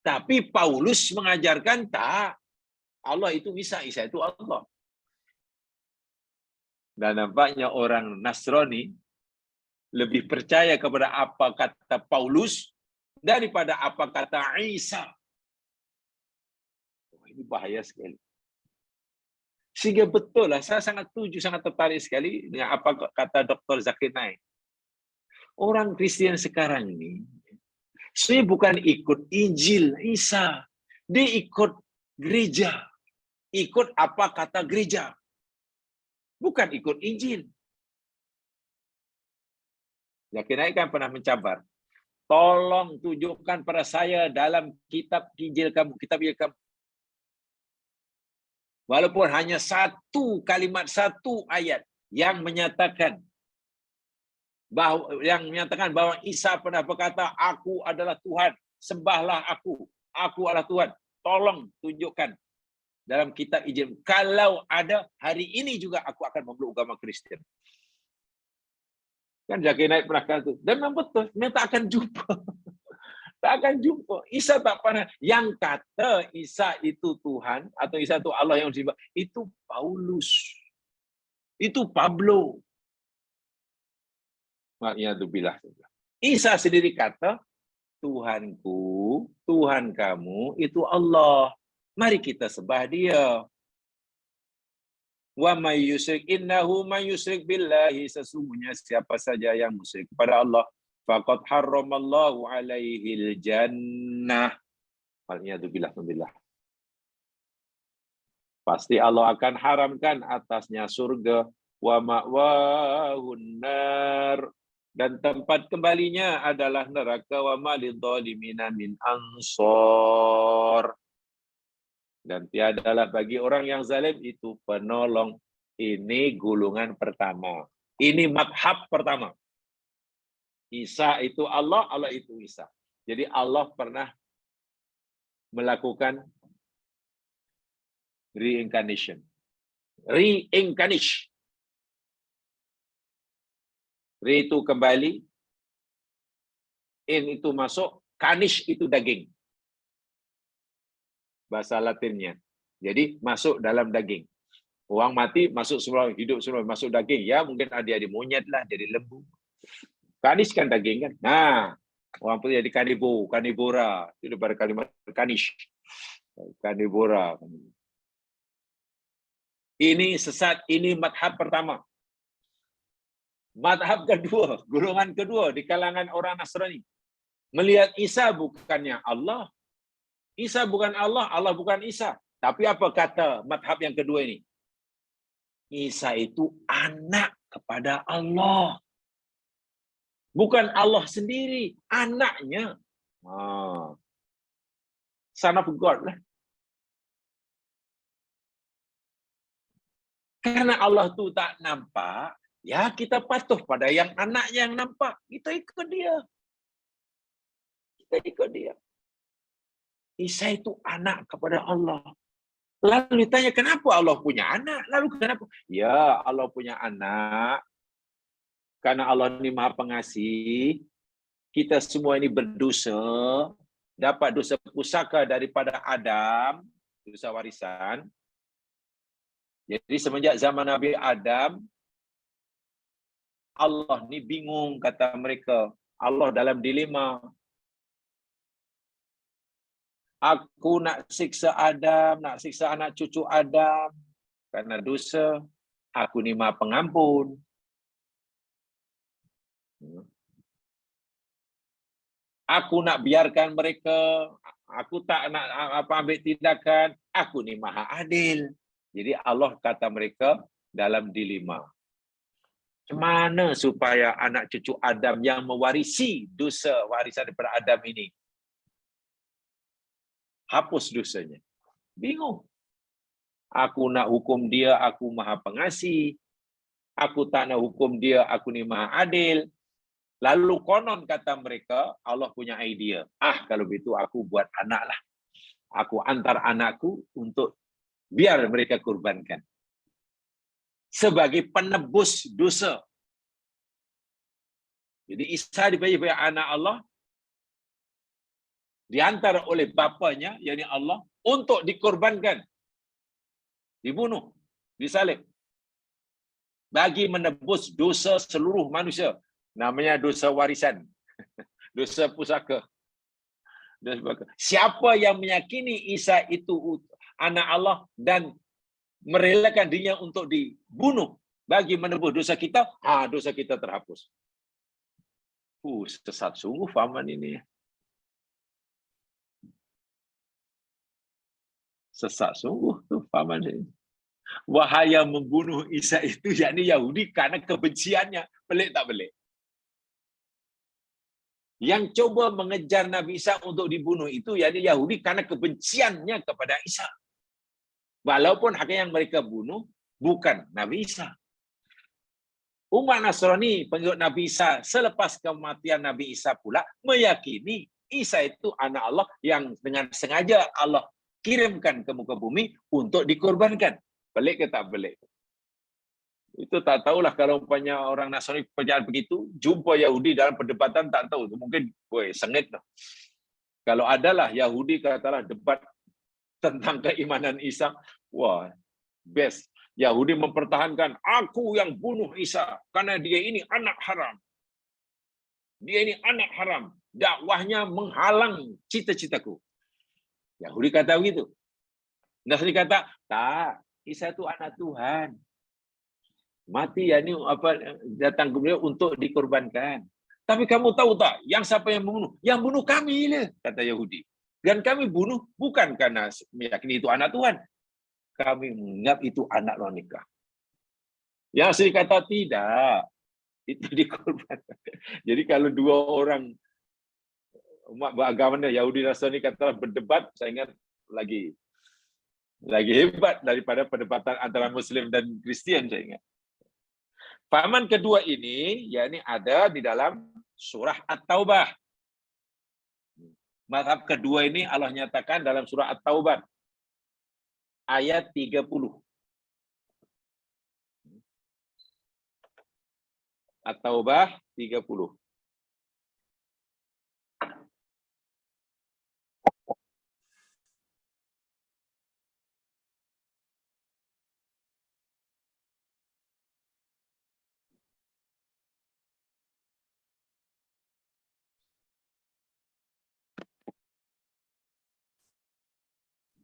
Speaker 1: Tapi Paulus mengajarkan tak. Allah itu Isa, Isa itu Allah. Dan nampaknya orang Nasrani lebih percaya kepada apa kata Paulus daripada apa kata Isa. Oh, ini bahaya sekali. Sehingga betul lah, saya sangat setuju, sangat tertarik sekali dengan apa kata Dr. Zakir Naik. Orang Kristen sekarang ini, saya bukan ikut Injil Isa, dia ikut gereja, ikut apa kata gereja, bukan ikut Injil. Zakir Naik kan pernah mencabar, tolong tunjukkan pada saya dalam kitab Injil kamu, kitab Injil kamu. Walaupun hanya satu kalimat, satu ayat yang menyatakan bahwa Isa pernah berkata, aku adalah Tuhan, sembahlah aku adalah Tuhan. Tolong tunjukkan dalam kitab Injil. Kalau ada, hari ini juga aku akan memeluk agama Kristen. Kan Zakir Naik pernah kata itu. Dan memang betul, memang tak akan jumpa. Tak akan jumpa. Isa tak pernah. Yang kata Isa itu Tuhan, atau Isa itu Allah yang disembah, itu Paulus. Itu Pablo. Wa'iyadzubillah. Isa sendiri kata, Tuhanku, Tuhan kamu, itu Allah. Mari kita sembah dia. Wa may yusyrik innahu may yusyrik billahi, sesungguhnya siapa saja yang musyrik kepada Allah, faqad harramallahu alaihil jannah. Wa'iyadzubillah. Pasti Allah akan haramkan atasnya surga. Wa ma'wahun nar, dan tempat kembalinya adalah neraka. Wa malidzalimina min ansor, dan tiadalah bagi orang yang zalim itu penolong. Ini gulungan pertama. Ini madhab pertama. Isa itu Allah, Allah itu Isa. Jadi Allah pernah melakukan reincarnation. Reincarnation. Re itu kembali, in itu masuk, kanish itu daging. Bahasa Latinnya. Jadi masuk dalam daging. Orang mati masuk semua, hidup semua masuk daging. Ya mungkin ada monyet lah, jadi lembu. Kanish kan daging kan. Nah, orang putih jadi kanibora. Itu daripada kalimat kanish. Kanibora. Ini sesat, ini madhab pertama. Madhab kedua, golongan kedua di kalangan orang Nasrani, melihat Isa bukannya Allah. Isa bukan Allah, Allah bukan Isa. Tapi apa kata madhab yang kedua ini? Isa itu anak kepada Allah. Bukan Allah sendiri, anaknya. Son of God lah. Karena Allah tu tak nampak, ya kita patuh pada yang anaknya yang nampak. Kita ikut dia. Kita ikut dia. Isa itu anak kepada Allah. Lalu ditanya, kenapa Allah punya anak? Lalu kenapa? Ya, Allah punya anak. Karena Allah ini Maha Pengasih. Kita semua ini berdosa. Dapat dosa pusaka daripada Adam. Dosa warisan. Jadi semenjak zaman Nabi Adam, Allah ni bingung, kata mereka. Allah dalam dilema. Aku nak siksa Adam, nak siksa anak cucu Adam karena dosa. Aku ni Maha Pengampun. Aku nak biarkan mereka. Aku tak nak ambil tindakan. Aku ni Maha Adil. Jadi Allah kata mereka dalam dilema. Mana supaya anak cucu Adam yang mewarisi dosa warisan daripada Adam ini hapus dosanya? Bingung. Aku nak hukum dia, aku maha pengasih. Aku tak nak hukum dia, aku ni maha adil. Lalu konon kata mereka, Allah punya idea. Kalau begitu aku buat anak lah. Aku antar anakku untuk biar mereka kurbankan. Sebagai penebus dosa. Jadi Isa dipanggil anak Allah, diantar oleh bapanya, yakni Allah, untuk dikorbankan. Dibunuh, disalib. Bagi menebus dosa seluruh manusia. Namanya dosa warisan. Dosa pusaka. Siapa yang meyakini Isa itu anak Allah dan merelakan dirinya untuk dibunuh bagi menebus dosa kita, dosa kita terhapus. Sesat sungguh fahaman ini. Sesat sungguh tu fahaman ini. Wahai yang membunuh Isa itu, yakni Yahudi, karena kebenciannya. Pelik tak pelik? Yang coba mengejar Nabi Isa untuk dibunuh itu, yakni Yahudi, karena kebenciannya kepada Isa. Walaupun hakikatnya yang mereka bunuh bukan Nabi Isa. Umat Nasrani, pengikut Nabi Isa, selepas kematian Nabi Isa pula, meyakini Isa itu anak Allah yang dengan sengaja Allah kirimkan ke muka bumi untuk dikorbankan. Pelik ke tak pelik? Itu tak tahulah kalau umpamanya orang Nasrani percaya begitu, jumpa Yahudi dalam perdebatan tak tahu. Mungkin, sengit lah. Kalau adalah Yahudi katalah debat tentang keimanan Isa, best. Yahudi mempertahankan, aku yang bunuh Isa karena dia ini anak haram. Dia ini anak haram. Dakwahnya menghalang cita-citaku. Yahudi kata begitu. Nasrani kata, tak. Isa itu anak Tuhan. Mati ya ini datang ke beliau untuk dikorbankan. Tapi kamu tahu tak, yang siapa yang membunuh? Yang bunuh kami lah, kata Yahudi. Dan kami bunuh bukan karena meyakini itu anak Tuhan. Kami menganggap itu anak nikah. Yang Nasrani kata tidak. Itu dikorbankan. Jadi kalau dua orang umat beragama Yahudi Nasrani kata berdebat, saya ingat lagi hebat daripada perdebatan antara Muslim dan Kristian, saya ingat. Fahaman kedua ini, yakni ada di dalam surah At-Taubah. Mazhab kedua ini Allah nyatakan dalam surah At-Taubah ayat 30. At-Taubah 30.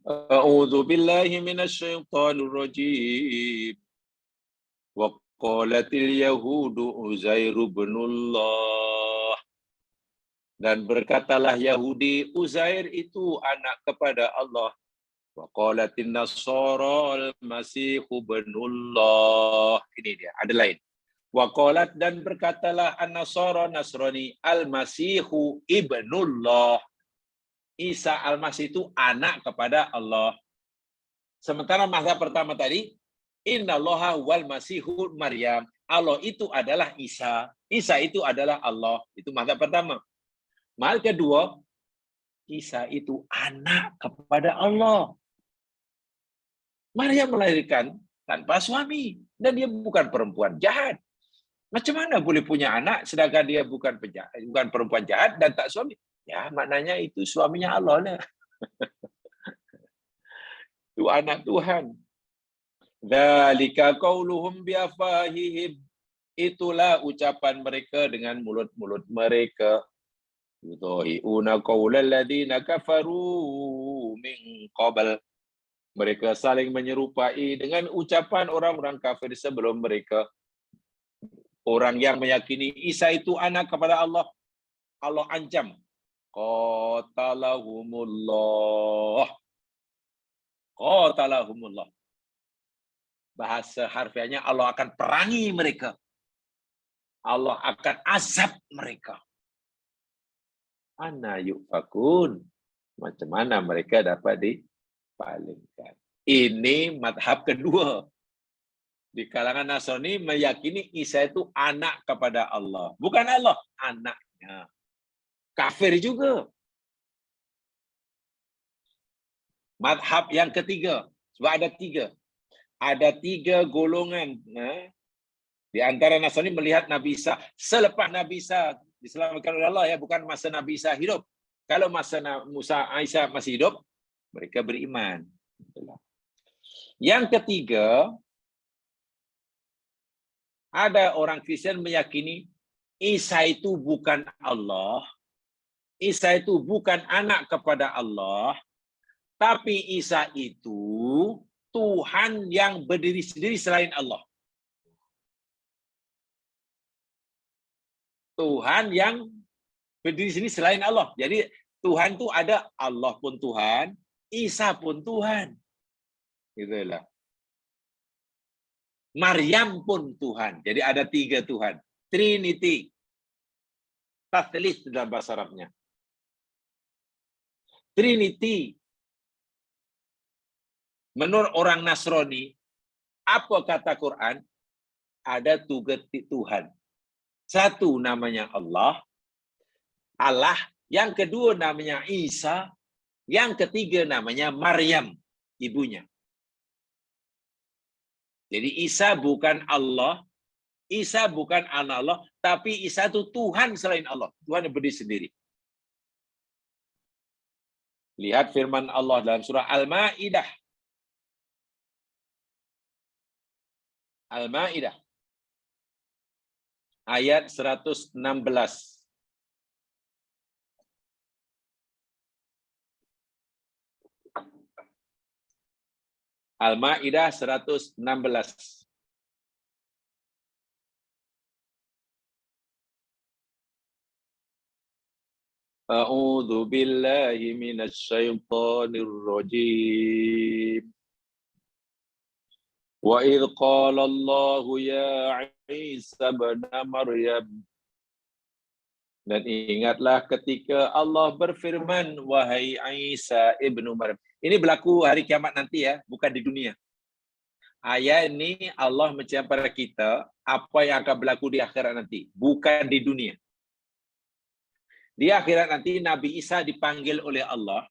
Speaker 1: A'udzu billahi minasyaitonir rajim. Wa qalatil yahudu Uzairu ibnullah. Dan berkatalah Yahudi, Uzair itu anak kepada Allah. Wa qalatin nasara al-masihu ibnullah. Ini dia, ada lain. Wa qalat dan berkatalah an-nasara Nasrani al-masihu ibnullah. Isa al-Masih itu anak kepada Allah. Sementara mazhab pertama tadi, innallaha wal masihul Maryam. Allah itu adalah Isa. Isa itu adalah Allah. Itu mazhab pertama. Mazhab kedua, Isa itu anak kepada Allah. Maryam melahirkan tanpa suami. Dan dia bukan perempuan jahat. Macam mana boleh punya anak sedangkan dia bukan penjahat, bukan perempuan jahat dan tak suami? Ya, maknanya itu suaminya Allah lah. Itu anak Tuhan. Dzalika qauluhum biafahihim. Itulah ucapan mereka dengan mulut-mulut mereka. Yudhi'una qaulal ladzina kafaru min qabl. Mereka saling menyerupai dengan ucapan orang-orang kafir sebelum mereka. Orang yang meyakini Isa itu anak kepada Allah, Allah ancam. Qatalahumullah. Qatalahumullah. Bahasa harfiahnya Allah akan perangi mereka. Allah akan azab mereka. Ana yufakun. Macam mana mereka dapat dipalingkan. Ini madhab kedua. Di kalangan Nasrani meyakini Isa itu anak kepada Allah. Bukan Allah, anaknya. Kafir juga. Madhab yang ketiga. Sebab ada tiga. Ada tiga golongan. Di antara Nasrani melihat Nabi Isa. Selepas Nabi Isa diselamatkan oleh Allah, ya, bukan masa Nabi Isa hidup. Kalau masa Isa masih hidup, mereka beriman. Yang ketiga, ada orang Kristen meyakini Isa itu bukan Allah, Isa itu bukan anak kepada Allah, tapi Isa itu Tuhan yang berdiri sendiri selain Allah. Tuhan yang berdiri sendiri selain Allah. Jadi Tuhan itu ada, Allah pun Tuhan, Isa pun Tuhan. Itulah. Maryam pun Tuhan. Jadi ada tiga Tuhan. Trinity. Tathlith dalam bahasa Arabnya. Trinity. Menurut orang Nasrani, apa kata Quran? Ada tiga Tuhan. Satu namanya Allah. Allah. Yang kedua namanya Isa. Yang ketiga namanya Maryam. Ibunya. Jadi Isa bukan Allah, Isa bukan anak Allah, tapi Isa itu Tuhan selain Allah. Tuhan yang berdiri sendiri. Lihat firman Allah dalam surah Al-Ma'idah. Al-Ma'idah. Ayat 116. Al-Ma'idah 116. A'udzu billahi minasy syaithanir rajim. Wa idz qala Allahu ya Isa ibn Maryam. Dan ingatlah ketika Allah berfirman, wahai Isa ibnu Maryam. Ini berlaku hari kiamat nanti, ya, bukan di dunia. Ayat ini Allah menceritakan pada kita apa yang akan berlaku di akhirat nanti, bukan di dunia. Di akhirat nanti Nabi Isa dipanggil oleh Allah,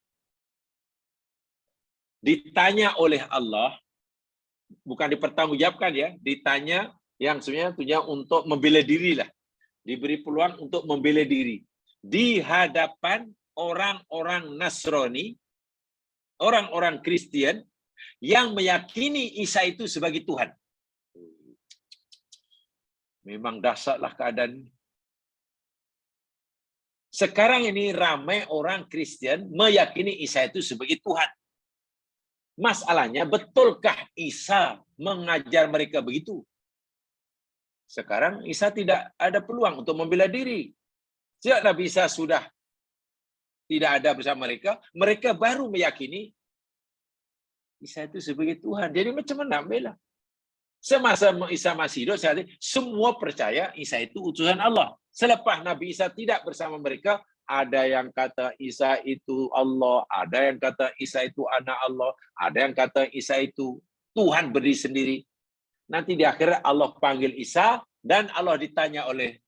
Speaker 1: ditanya oleh Allah, bukan dipertanggungjawabkan, ya, ditanya yang sebenarnya tujuan untuk membela diri lah. Diberi peluang untuk membela diri di hadapan orang-orang Nasrani, orang-orang Kristen yang meyakini Isa itu sebagai Tuhan. Memang dahsyatlah keadaan ini. Sekarang ini ramai orang Kristen meyakini Isa itu sebagai Tuhan. Masalahnya, betulkah Isa mengajar mereka begitu? Sekarang Isa tidak ada peluang untuk membela diri. Sejak Nabi Isa sudah tidak ada bersama mereka, mereka baru meyakini Isa itu sebagai Tuhan. Jadi macam mana bela? Semasa Isa masih hidup, semua percaya Isa itu utusan Allah. Selepas Nabi Isa tidak bersama mereka, ada yang kata Isa itu Allah, ada yang kata Isa itu anak Allah, ada yang kata Isa itu Tuhan berdiri sendiri. Nanti di akhirat Allah panggil Isa dan Allah ditanya oleh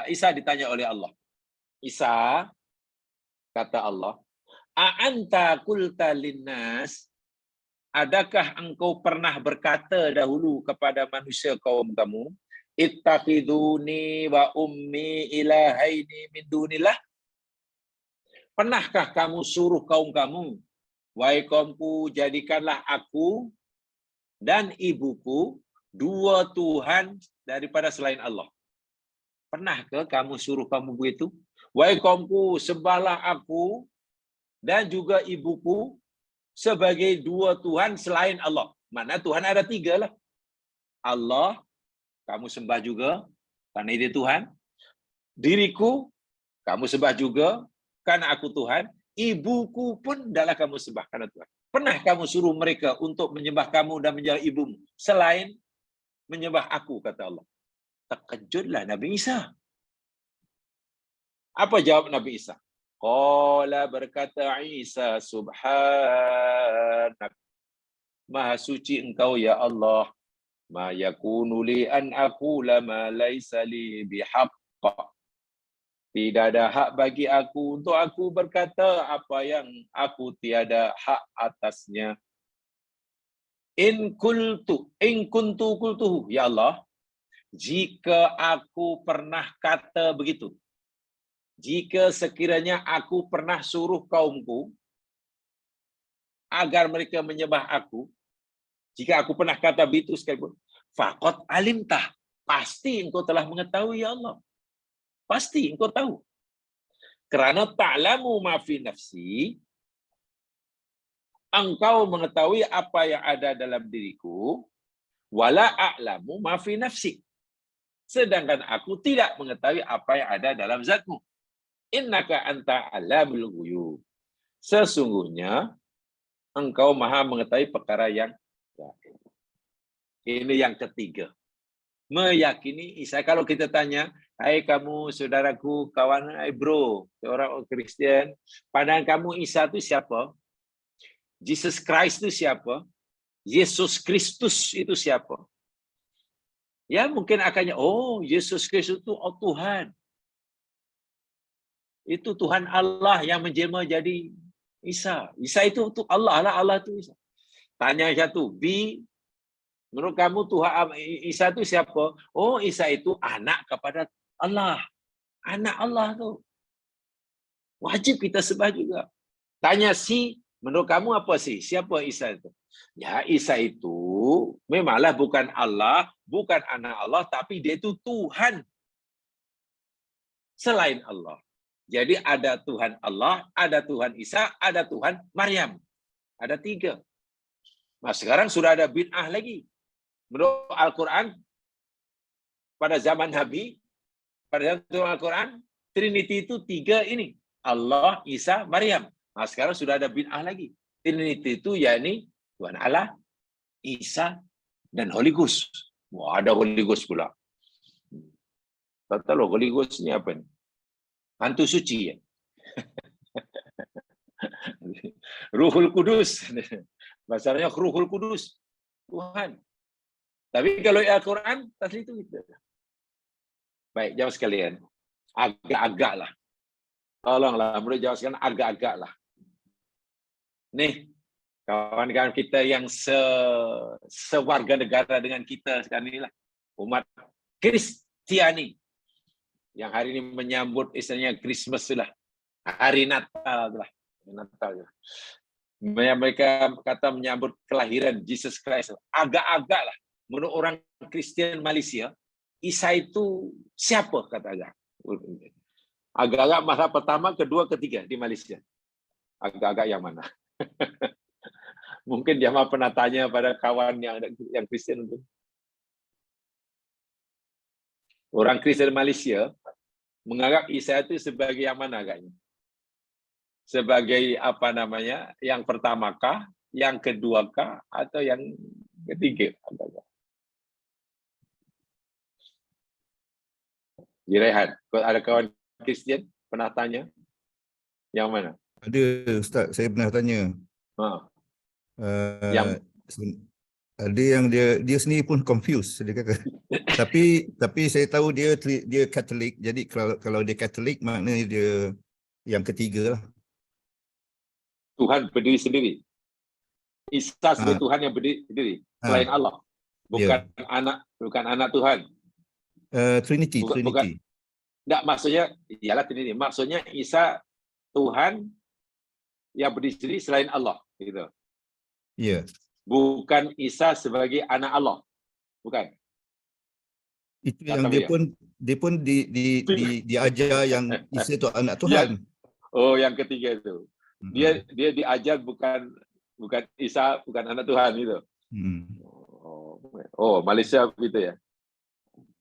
Speaker 1: Isa ditanya oleh Allah. Isa, kata Allah, a'anta qulta linnas, adakah engkau pernah berkata dahulu kepada manusia kaum kamu, ittakhiduni wa ummi ilahaini min dunillah? Pernahkah kamu suruh kaum kamu, wahai kaumku, jadikanlah aku dan ibuku dua Tuhan daripada selain Allah? Pernahkah kamu suruh kamu begitu? Wahai kaumku, sembahlah aku dan juga ibuku sebagai dua Tuhan selain Allah. Mana Tuhan ada tiga lah. Allah, kamu sembah juga, karena dia Tuhan. Diriku, kamu sembah juga, karena aku Tuhan. Ibuku pun adalah kamu sembah, karena Tuhan. Pernah kamu suruh mereka untuk menyembah kamu dan menyembah ibumu, selain menyembah aku, kata Allah. Terkejutlah Nabi Isa. Apa jawab Nabi Isa? Qala, berkata Isa, subhanak, maha suci engkau ya Allah. Ma yakunu li an aqula ma laisa li bihaqq. Tidak ada hak bagi aku untuk aku berkata apa yang aku tiada hak atasnya. In kuntu qultuhu, ya Allah, jika aku pernah kata begitu, jika sekiranya aku pernah suruh kaumku agar mereka menyembah aku, jika aku pernah kata begitu sekalipun, faqad alimtah, pasti engkau telah mengetahui ya Allah. Pasti engkau tahu. Kerana ta'lamu ma fi nafsi, engkau mengetahui apa yang ada dalam diriku, wala a'lamu ma fi nafsi. Sedangkan aku tidak mengetahui apa yang ada dalam zatmu. Innaka anta alamul ghuyub. Sesungguhnya engkau maha mengetahui perkara yang gaib. Ini yang ketiga. Meyakini Isa. Kalau kita tanya, hai kamu saudaraku, kawan, hai bro, orang Kristian, pandangan kamu Isa itu siapa? Jesus Christ itu siapa? Yesus Kristus itu siapa? Ya mungkin akannya, oh Yesus Kristus itu Tuhan. Itu Tuhan Allah yang menjelma jadi Isa. Isa itu Allah lah, Allah itu Isa. Tanya satu, menurut kamu Tuhan Isa itu siapa? Oh, Isa itu anak kepada Allah. Anak Allah tu. Wajib kita sembah juga. Tanya si, menurut kamu apa sih? Siapa Isa itu? Ya, Isa itu memanglah bukan Allah, bukan anak Allah, tapi dia itu Tuhan selain Allah. Jadi ada Tuhan Allah, ada Tuhan Isa, ada Tuhan Maryam. Ada 3. Nah, sekarang sudah ada bid'ah lagi. Menurut Al-Quran, pada zaman Nabi, pada zaman Al-Quran, Trinity itu 3 ini. Allah, Isa, Maryam. Nah, sekarang sudah ada bid'ah lagi. Trinity itu yakni Tuhan Allah, Isa, dan Holy Ghost. Wah, ada Holy Ghost pula. Tak tahu Holy Ghost ni apa ni? Hantu suci ya? Ruhul Kudus. Masalahnya Ruhul Kudus. Tuhan. Tapi kalau Al-Quran, tasli itu gitu. Baik, jawab sekalian. Agak-agak lah. Tolonglah, menurut jawab sekalian agak-agak lah. Nih, kawan-kawan kita yang sewarga negara dengan kita sekarang inilah. Umat Kristiani. Yang hari ini menyambut istilahnya Christmas lah. Hari Natal lah. Natal lah. Mereka kata menyambut kelahiran Jesus Christ. Agak-agak lah. Menurut orang Kristen Malaysia, Isa itu siapa kata agak? Agak-agak masa pertama, kedua, ketiga di Malaysia. Agak-agak yang mana? Mungkin Jamal pernah tanya pada kawan yang Kristen itu. Orang Kristen Malaysia menganggap Isa itu sebagai yang mana agaknya? Sebagai apa namanya? Yang pertamakah, yang keduakah, atau yang ketiga? Jirehan, ada kawan Kristian pernah tanya? Yang mana?
Speaker 2: Ada Ustaz, saya pernah tanya. Yang ada yang dia sendiri pun confused dia kata. tapi saya tahu dia Katolik. Jadi kalau dia Katolik maknanya dia yang ketiga lah.
Speaker 1: Tuhan berdiri sendiri. Isa sebagai Tuhan yang berdiri sendiri selain Allah. Bukan anak Tuhan.
Speaker 2: Trinity.
Speaker 1: Enggak, maksudnya ialah Trinity. Maksudnya Isa Tuhan yang berdiri sendiri selain Allah, gitu.
Speaker 2: Ya.
Speaker 1: Bukan Isa sebagai anak Allah. Bukan.
Speaker 2: Itu yang dia pun diajar yang Isa itu anak Tuhan.
Speaker 1: Oh, yang ketiga itu. Dia diajar bukan Isa, bukan anak Tuhan gitu. Oh, Malaysia begitu ya.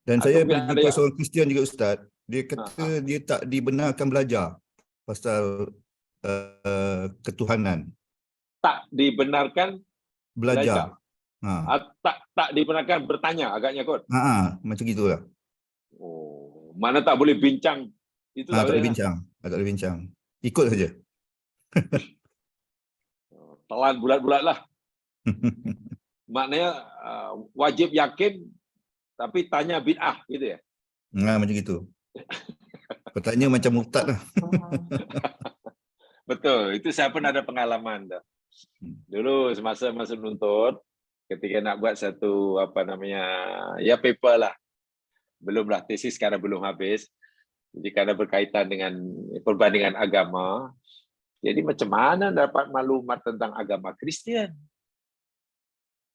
Speaker 2: Dan saya berjumpa seorang Kristian juga Ustaz. Dia kata dia tak dibenarkan belajar pasal ketuhanan.
Speaker 1: Tak dibenarkan
Speaker 2: belajar.
Speaker 1: Tak dibenarkan bertanya agaknya kot.
Speaker 2: Macam gitulah.
Speaker 1: Oh, mana tak boleh bincang. Itu tak
Speaker 2: Tak boleh
Speaker 1: boleh.
Speaker 2: bincang. Tak boleh bincang. Ikut saja.
Speaker 1: Telan bulat-bulat lah. Maknanya wajib yakin tapi tanya bid'ah gitu ya.
Speaker 2: Macam gitu. Pertanyaan macam murtad lah.
Speaker 1: Betul, itu saya pun ada pengalaman dah. Dulu semasa menuntut, ketika nak buat satu ya paper lah. Belumlah tesis karena belum habis. Jadi karena berkaitan dengan perbandingan agama, jadi macam mana dapat maklumat tentang agama Kristian?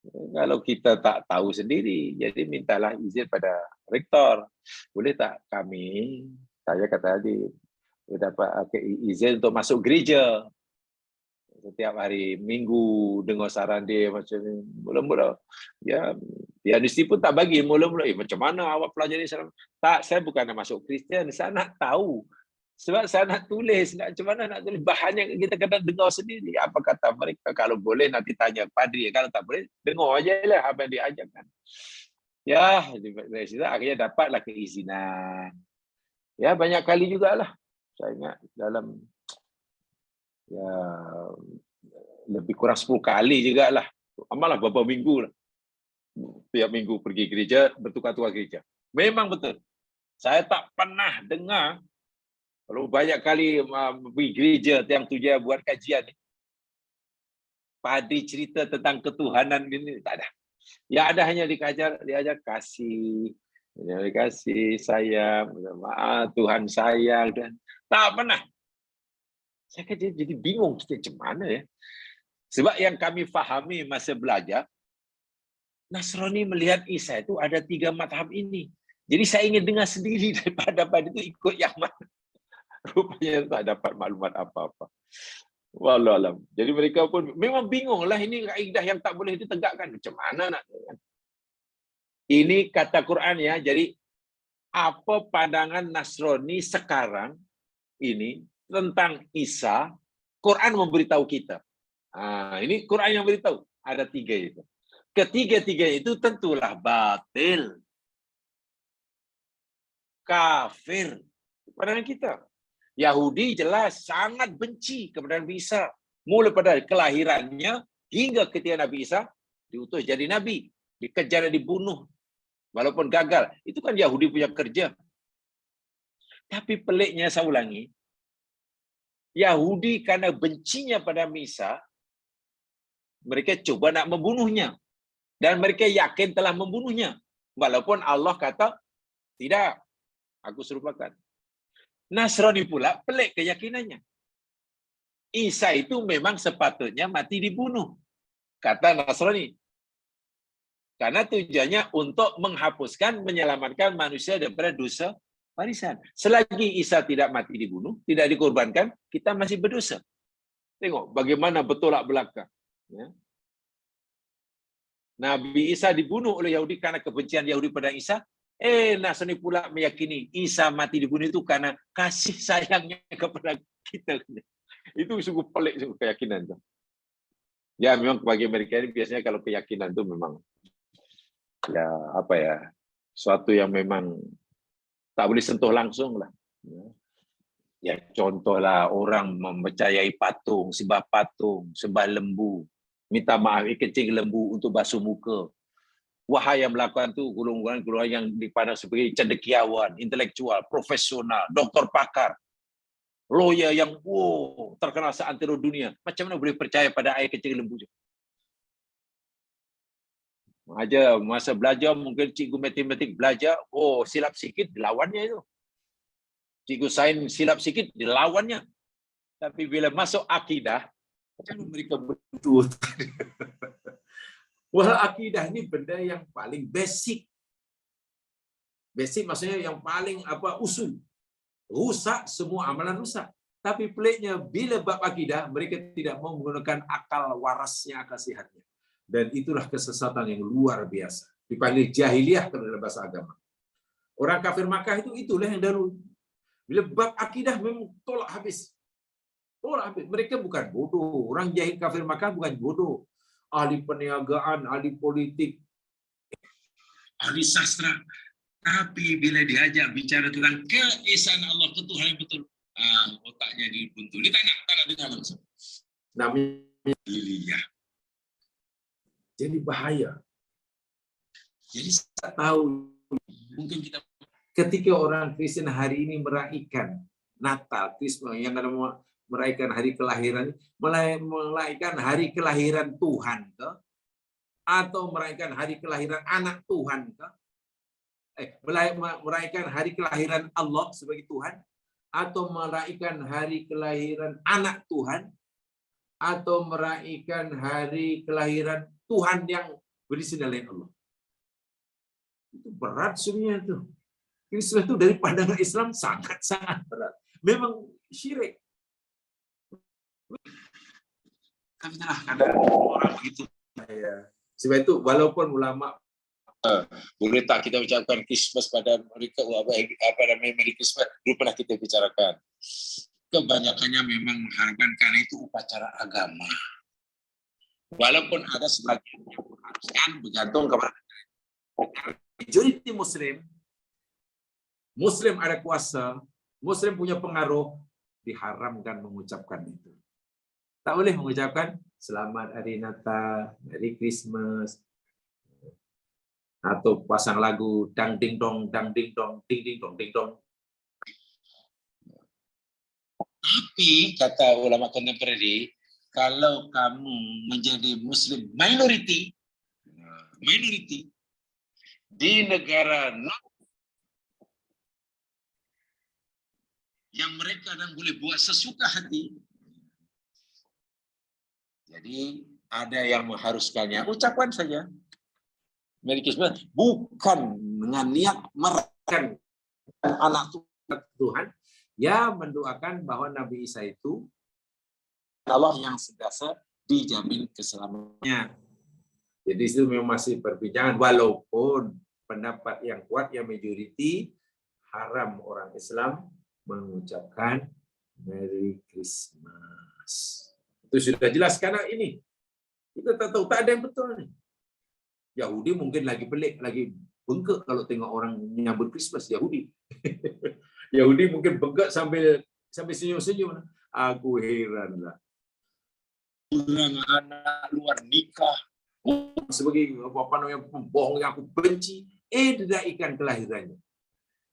Speaker 1: Kalau kita tak tahu sendiri, jadi mintalah izin pada rektor. Boleh tak saya kata tadi, dapat izin untuk masuk gereja. Setiap hari Minggu dengar saran dia macam ni. Mula-mula, ya universiti pun tak bagi. Mula-mula, macam mana awak pelajari Islam? Tak, saya bukan nak masuk Kristian. Saya nak tahu. Sebab saya nak tulis, macam mana nak tulis bahan yang kita kena dengar sendiri. Apa kata mereka, kalau boleh nanti tanya padri, kalau tak boleh dengar aja lah apa yang diajarkan. Ya, dari situ akhirnya dapatlah keizinan. Ya, banyak kali jugalah. Saya ingat dalam lebih kurang 10 kali jugalah. Amalah beberapa minggu lah. Tiap minggu pergi gereja, bertukar-tukar gereja. Memang betul. Saya tak pernah dengar. Kalau banyak kali pergi gereja yang tujuan buat kajian ni, padri cerita tentang ketuhanan ini tak ada. Ya ada hanya diajar kasih, sayang, Tuhan sayang dan tak pernah. Saya jadi bingung macam mana ya. Sebab yang kami fahami masa belajar, Nasrani melihat Isa itu ada 3 mazhab ini. Jadi saya ingin dengar sendiri daripada itu ikut yang mana. Rupanya tak dapat maklumat apa-apa. Wallahualam. Jadi mereka pun memang bingung lah, ini kaedah yang tak boleh ditegakkan. Macam mana nak tegakkan? Ini kata Quran ya. Jadi apa pandangan Nasrani sekarang ini tentang Isa, Quran memberitahu kita. Ini Quran yang beritahu. Ada 3 itu. Ketiga-tiga itu tentulah batil. Kafir. Pandangan kita. Yahudi jelas sangat benci kepada Nabi Isa. Mula pada kelahirannya hingga ketika Nabi Isa diutus jadi Nabi. Dikejar dan dibunuh. Walaupun gagal. Itu kan Yahudi punya kerja. Tapi peliknya saya ulangi. Yahudi karena bencinya pada Nabi Isa, mereka coba nak membunuhnya. Dan mereka yakin telah membunuhnya. Walaupun Allah kata, tidak, aku serupakan. Nasrani pula pelik keyakinannya. Isa itu memang sepatutnya mati dibunuh. Kata Nasrani. Karena tujuannya untuk menghapuskan, menyelamatkan manusia daripada dosa warisan. Selagi Isa tidak mati dibunuh, tidak dikorbankan, kita masih berdosa. Tengok bagaimana bertolak belakang. Ya. Nabi Isa dibunuh oleh Yahudi karena kebencian Yahudi pada Isa. Nasrani pula meyakini Isa mati dibunuh itu karena kasih sayangnya kepada kita. Itu sungguh pelik sungguh keyakinan itu. Ya memang bagi mereka ini biasanya kalau keyakinan itu memang suatu yang memang tak boleh sentuh langsung lah. Ya contohlah orang mempercayai patung, sembah lembu, minta maaf kencing lembu untuk basuh muka. Wahai yang melakukan itu golongan yang dipandang sebagai cendekiawan, intelektual, profesional, doktor pakar, lawyer yang terkenal seantero dunia. Macam mana boleh percaya pada air kencing lembu? Aja masa belajar mungkin cikgu matematik belajar, silap sikit dilawannya itu. Cikgu sains silap sikit dilawannya. Tapi bila masuk akidah, macam mana mereka berdua? Wah, akidah ini benda yang paling basic. Basic maksudnya yang paling usul. Rusak semua amalan rusak. Tapi peliknya bila bab akidah mereka tidak mau menggunakan akal warasnya, akal sihatnya. Dan itulah kesesatan yang luar biasa. Dipanggil jahiliyah dalam bahasa agama. Orang kafir Makkah itulah yang dahulu. Bila bab akidah memang tolak habis. Tolak habis. Mereka bukan bodoh. Orang jahil kafir Makkah bukan bodoh. Ahli perniagaan, ahli politik, ahli sastra.
Speaker 3: Tapi bila diajak bicara tentang keesaan Allah, ketuhanan yang betul, otaknya dibuntu. Dia tak nak dengar langsung. Namanya iliyah. Jadi bahaya. Jadi saya tahu, mungkin kita ketika orang Kristen hari ini meraihkan Natal, Kristus yang meraihkan hari kelahiran, meraihkan hari kelahiran Tuhan ke? Atau meraihkan hari kelahiran anak Tuhan ke? Meraihkan hari kelahiran Allah sebagai Tuhan, atau meraihkan hari kelahiran anak Tuhan, atau meraihkan hari kelahiran Tuhan yang berisi dalam Allah. Itu berat sebenarnya itu. Kristus itu dari pandangan Islam sangat-sangat berat. Memang syirik. Tapi itulah kadang orang begitu. Sebab itu walaupun ulama boleh tak kita ucapkan Christmas pada mereka, pada Merry Christmas, dulu pernah kita bicarakan. Kebanyakannya memang mengharapkan karena itu upacara agama. Walaupun ada sebagian yang mengharuskan bergantung kepada majoriti Muslim ada kuasa, Muslim punya pengaruh, diharamkan mengucapkan itu. Tak boleh mengucapkan Selamat Hari Natal, Merry Christmas, atau pasang lagu dang ding dong, dang ding dong, ding ding dong, ding dong. Tapi kata ulama kontemporeri, kalau kamu menjadi Muslim minority di negara yang mereka dan boleh buat sesuka hati, jadi ada yang mengharuskannya, ucapkan saja Merry Christmas, bukan dengan niat merayakan anak Tuhan, ya mendoakan bahwa Nabi Isa itu Allah yang sedasa dijamin keselamatannya. Jadi itu memang masih perbincangan, walaupun pendapat yang kuat, yang majoriti, haram orang Islam mengucapkan Merry Christmas. Itu sudah jelas karena ini. Kita tak tahu, tak ada yang betul nih. Yahudi mungkin lagi pelik, lagi bengkak kalau tengok orang menyambut Christmas Yahudi. Yahudi mungkin bengkak sambil senyum-senyum. Aku heranlah. Orang anak luar nikah sebagai apa namanya pembohong yang aku benci, diraihkan kelahirannya.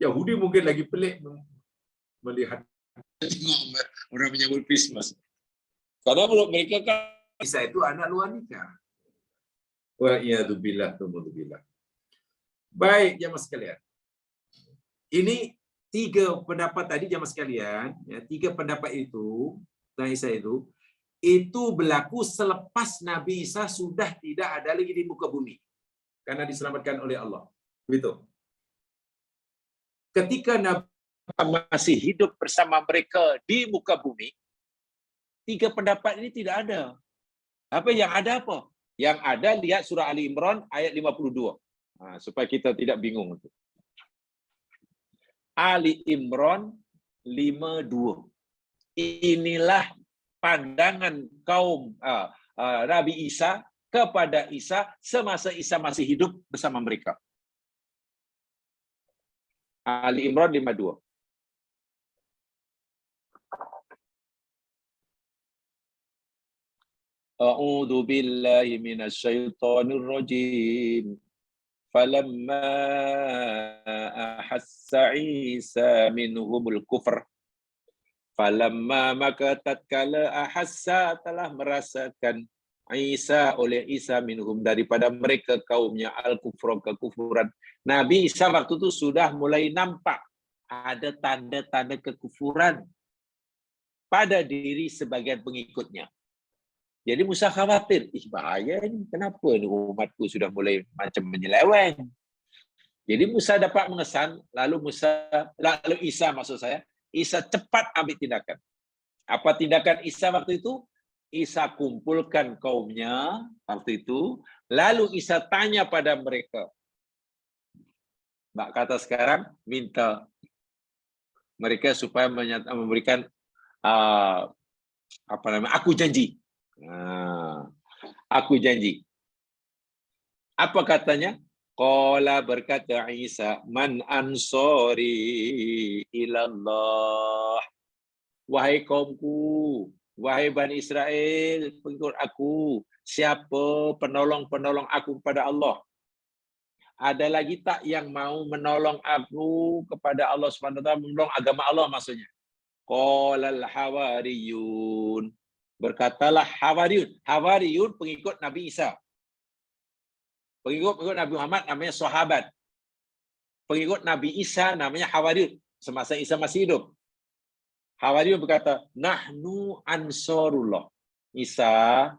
Speaker 3: Yahudi mungkin lagi pelik melihat tengok orang menyambut Christmas. Karena menurut mereka kan Isa itu anak luar nikah. Wa'iyadzubillah. Baik, jamaah sekalian. Ini 3 pendapat tadi, jamaah sekalian. Ya, 3 pendapat itu, tentang Isa itu berlaku selepas Nabi Isa sudah tidak ada lagi di muka bumi. Karena diselamatkan oleh Allah. Begitu. Ketika Nabi masih hidup bersama mereka di muka bumi, 3 pendapat ini tidak ada. Apa yang ada apa? Yang ada, lihat surah Ali Imran ayat 52. Supaya kita tidak bingung. Ali Imran 52. Inilah pandangan kaum Nabi Isa kepada Isa semasa Isa masih hidup bersama mereka. Ali Imran 52. A'udzu billahi minasyaitonir rajim. Falamma ahassa Isa minhumul kufr. Falamma maka tatkala ahassa telah merasakan Isa oleh Isa minhum daripada mereka kaumnya al-kufra kekufuran. Nabi Isa waktu itu sudah mulai nampak ada tanda-tanda kekufuran pada diri sebagian pengikutnya. Jadi Musa khawatir, bahaya ini, kenapa ini umatku sudah mulai macam menyeleweng. Jadi Musa dapat mengesan, lalu Isa maksud saya, Isa cepat ambil tindakan. Apa tindakan Isa waktu itu? Isa kumpulkan kaumnya waktu itu, lalu Isa tanya pada mereka. Mbak kata sekarang, minta mereka supaya memberikan aku janji. Aku janji. Apa katanya? Qala berkata Isa, man ansori ilallah. Wahai kaumku, wahai Bani Israel, pengikut aku, siapa penolong-penolong aku kepada Allah? Ada lagi tak yang mau menolong aku kepada Allah SWT, menolong agama Allah maksudnya? Qalal hawariyun. Berkatalah hawariyun. Hawariyun pengikut Nabi Isa. Pengikut Nabi Muhammad namanya sahabat. Pengikut Nabi Isa namanya hawariyun. Semasa Isa masih hidup. Hawariyun berkata, nahnu ansarullah. Isa,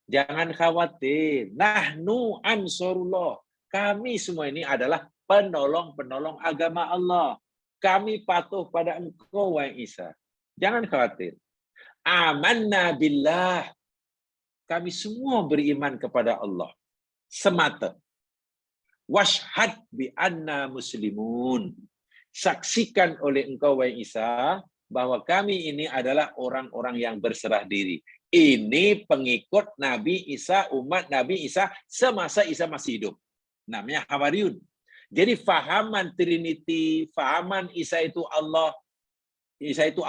Speaker 3: jangan khawatir. Nahnu ansarullah. Kami semua ini adalah penolong-penolong agama Allah. Kami patuh pada engkau, wahai Isa. Jangan khawatir. Amanna billah. Kami semua beriman kepada Allah. Semata. Washhad bi anna muslimun. Saksikan oleh engkau, wahai Isa, bahwa kami ini adalah orang-orang yang berserah diri. Ini pengikut Nabi Isa, umat Nabi Isa semasa Isa masih hidup. Namanya Hawariyun. Jadi fahaman Trinity, fahaman Isa itu Allah,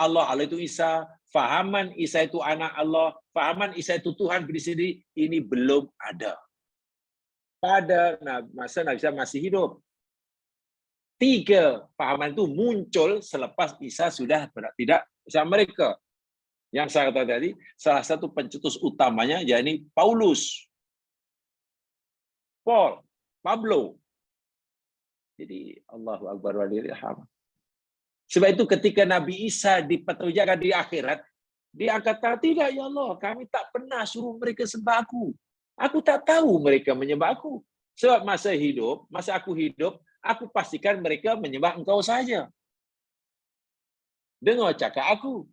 Speaker 3: Allah itu Isa, fahaman Isa itu anak Allah, fahaman Isa itu Tuhan diri sendiri, ini belum ada. Pada masa Nabi Isa masih hidup. 3 fahaman itu muncul selepas Isa sudah tidak bersama mereka. Yang saya katakan tadi, salah satu pencetus utamanya yakni Paulus, Paul, Pablo. Jadi Allahu Akbar walillahilhamd. Sebab itu ketika Nabi Isa dipekerjakan di akhirat, dia kata, tidak ya Allah, kami tak pernah suruh mereka sembah aku. Aku tak tahu mereka menyembah aku. Sebab masa aku hidup, aku pastikan mereka menyembah engkau saja. Dengar cakap aku.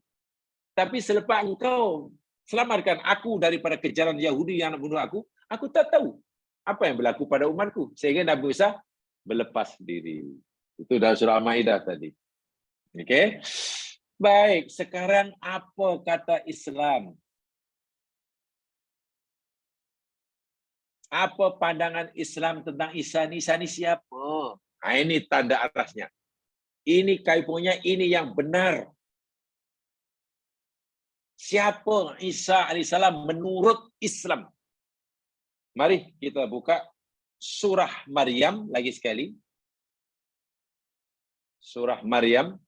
Speaker 3: Tapi selepas engkau selamatkan aku daripada kejaran Yahudi yang nak bunuh aku tak tahu apa yang berlaku pada umatku. Sehingga Nabi Isa berlepas diri. Itu dalam surah Al-Maidah tadi. Okey. Baik, sekarang apa kata Islam? Apa pandangan Islam tentang Isa ni? Isa ni siapa? Ini tanda atasnya. Ini kaipunya, ini yang benar. Siapa Isa alaihissalam menurut Islam? Mari kita buka surah Maryam lagi sekali. Surah Maryam.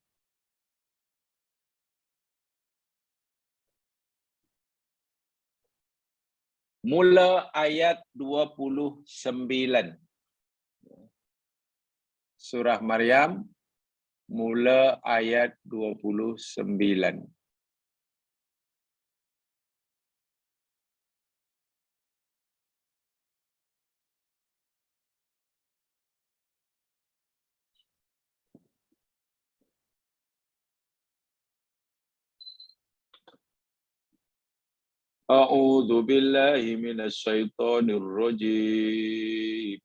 Speaker 3: Mula ayat 29. Surah Maryam, mula ayat 29. A'udzu billahi minasyaitonir rajim.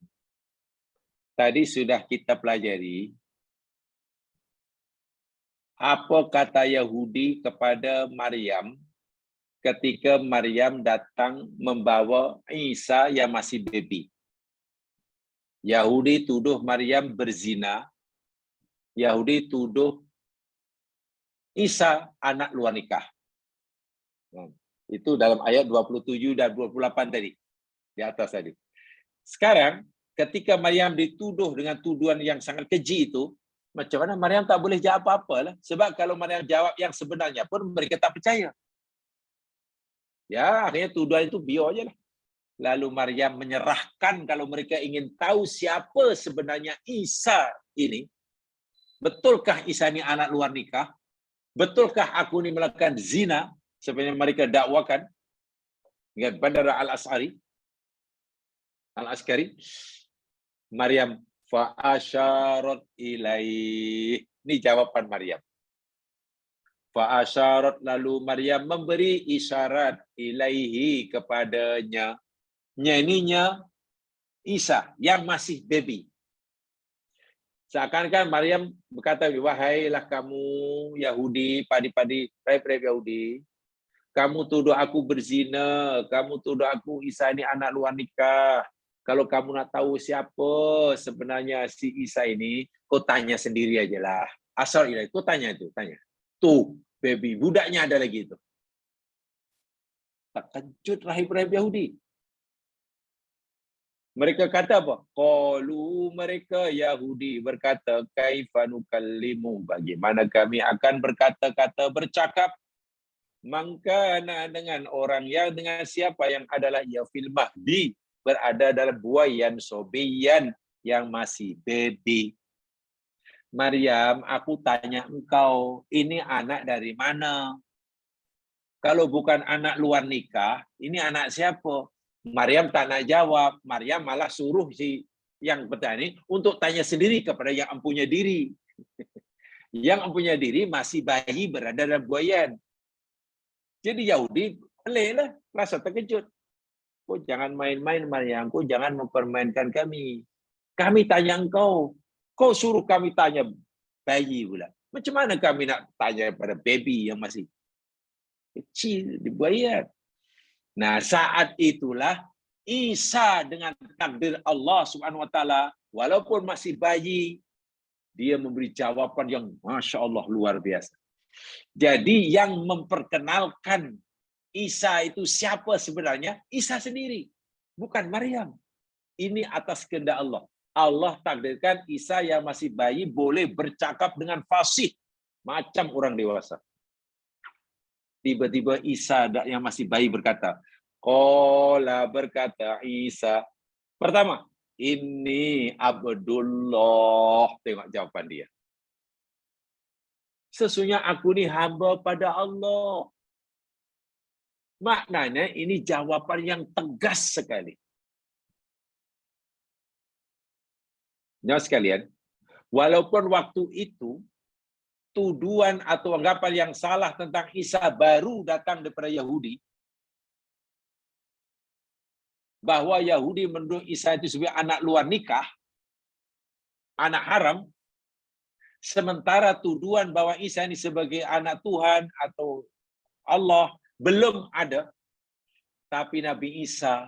Speaker 3: Tadi sudah kita pelajari apa kata Yahudi kepada Maryam ketika Maryam datang membawa Isa yang masih baby. Yahudi tuduh Maryam berzina. Yahudi tuduh Isa anak luar nikah. Itu dalam ayat 27 dan 28 tadi. Di atas tadi. Sekarang, ketika Maryam dituduh dengan tuduhan yang sangat keji itu, macam mana Maryam tak boleh jawab apa-apa lah. Sebab kalau Maryam jawab yang sebenarnya pun mereka tak percaya. Ya, akhirnya tuduhan itu biar je lah. Lalu Maryam menyerahkan kalau mereka ingin tahu siapa sebenarnya Isa ini. Betulkah Isa ini anak luar nikah? Betulkah aku ini melakukan zina? Seperti yang mereka dakwakan. Ingat Bandar Al-Askari. Maryam fa'asyarat ilaih. Ini jawapan Maryam. Fa'asyarat, lalu Maryam memberi isyarat ilaihi kepadanya. Ininya Isa yang masih baby. Seakan-akan Maryam berkata, wahailah kamu Yahudi, padi-padi, rep-rep Yahudi. Kamu tuduh aku berzina, kamu tuduh aku Isa ini anak luar nikah. Kalau kamu nak tahu siapa sebenarnya si Isa ini, kau tanya sendiri aja lah. Asal ilahi, kau tanya itu, tanya. Tuh, baby, budaknya ada lagi itu. Terkejut rahib-rahib Yahudi. Mereka kata apa? Qalu, mereka Yahudi berkata, kaifa nukallimu, bagaimana kami akan berkata-kata, bercakap, mangkana dengan orang yang dengan siapa yang adalah ya fil mahdi, berada dalam buayan sobiyan, yang masih baby. Maryam, aku tanya engkau, ini anak dari mana? Kalau bukan anak luar nikah, ini anak siapa? Maryam tak nak jawab. Maryam malah suruh si yang petani untuk tanya sendiri kepada yang empunya diri. Yang empunya diri masih bayi berada dalam buayan. Jadi Yahudi peliklah, rasa terkejut. Kau jangan main-main Maryam, kau jangan mempermainkan kami. Kami tanya engkau, kau suruh kami tanya bayi pula. Macam mana kami nak tanya pada baby yang masih kecil di buayan? Nah, saat itulah Isa dengan takdir Allah Subhanahu wa taala, walaupun masih bayi, dia memberi jawaban yang Masya Allah luar biasa. Jadi yang memperkenalkan Isa itu siapa sebenarnya? Isa sendiri, bukan Maryam. Ini atas kehendak Allah. Allah takdirkan Isa yang masih bayi boleh bercakap dengan fasih macam orang dewasa. Tiba-tiba Isa yang masih bayi berkata, qala, berkata Isa. Pertama, ini Abdullah. Tengok jawaban dia. Sesungguhnya aku ni hamba pada Allah. Maknanya ini jawaban yang tegas sekali. Nyawa sekalian, walaupun waktu itu tuduhan atau anggapan yang salah tentang Isa baru datang daripada Yahudi, bahwa Yahudi menuduh Isa itu sebagai anak luar nikah, anak haram, sementara tuduhan bahwa Isa ini sebagai anak Tuhan atau Allah belum ada. Tapi Nabi Isa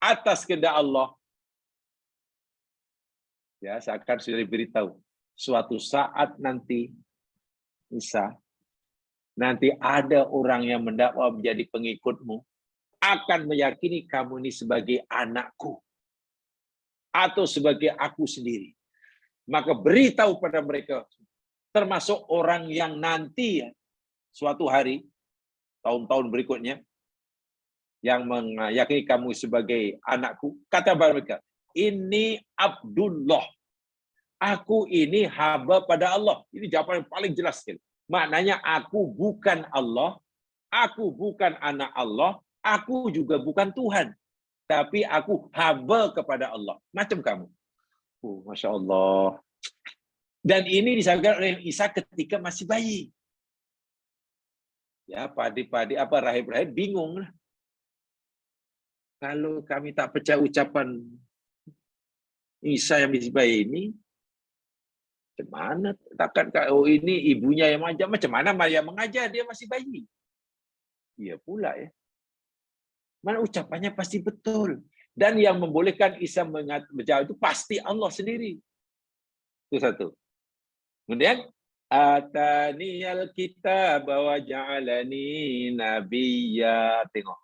Speaker 3: atas kehendak Allah, ya, seakan sudah diberitahu, suatu saat nanti Isa, nanti ada orang yang mendakwa menjadi pengikutmu, akan meyakini kamu ini sebagai anakku atau sebagai aku sendiri. Maka beritahu pada mereka, termasuk orang yang nanti suatu hari, tahun-tahun berikutnya, yang meyakini kamu sebagai anakku, kata mereka, ini Abdullah, aku ini hamba pada Allah. Ini jawaban yang paling jelas sekali. Maknanya aku bukan Allah, aku bukan anak Allah, aku juga bukan Tuhan, tapi aku hamba kepada Allah. Macam kamu. Masya Allah. Dan ini disampaikan oleh Isa ketika masih bayi. Ya, padi-padi apa rahib-rahib bingung lah. Kalau kami tak percaya ucapan Isa yang masih bayi ini, macam mana? Takkan ini ibunya yang mengajar? Macam mana Maryam mengajar? Dia masih bayi. Iya pula ya. Mana ucapannya pasti betul. Dan yang membolehkan Isa menjawab itu pasti Allah sendiri. Itu satu. Kemudian, ataniyal kitab wa ja'alani nabiyya. Tengok.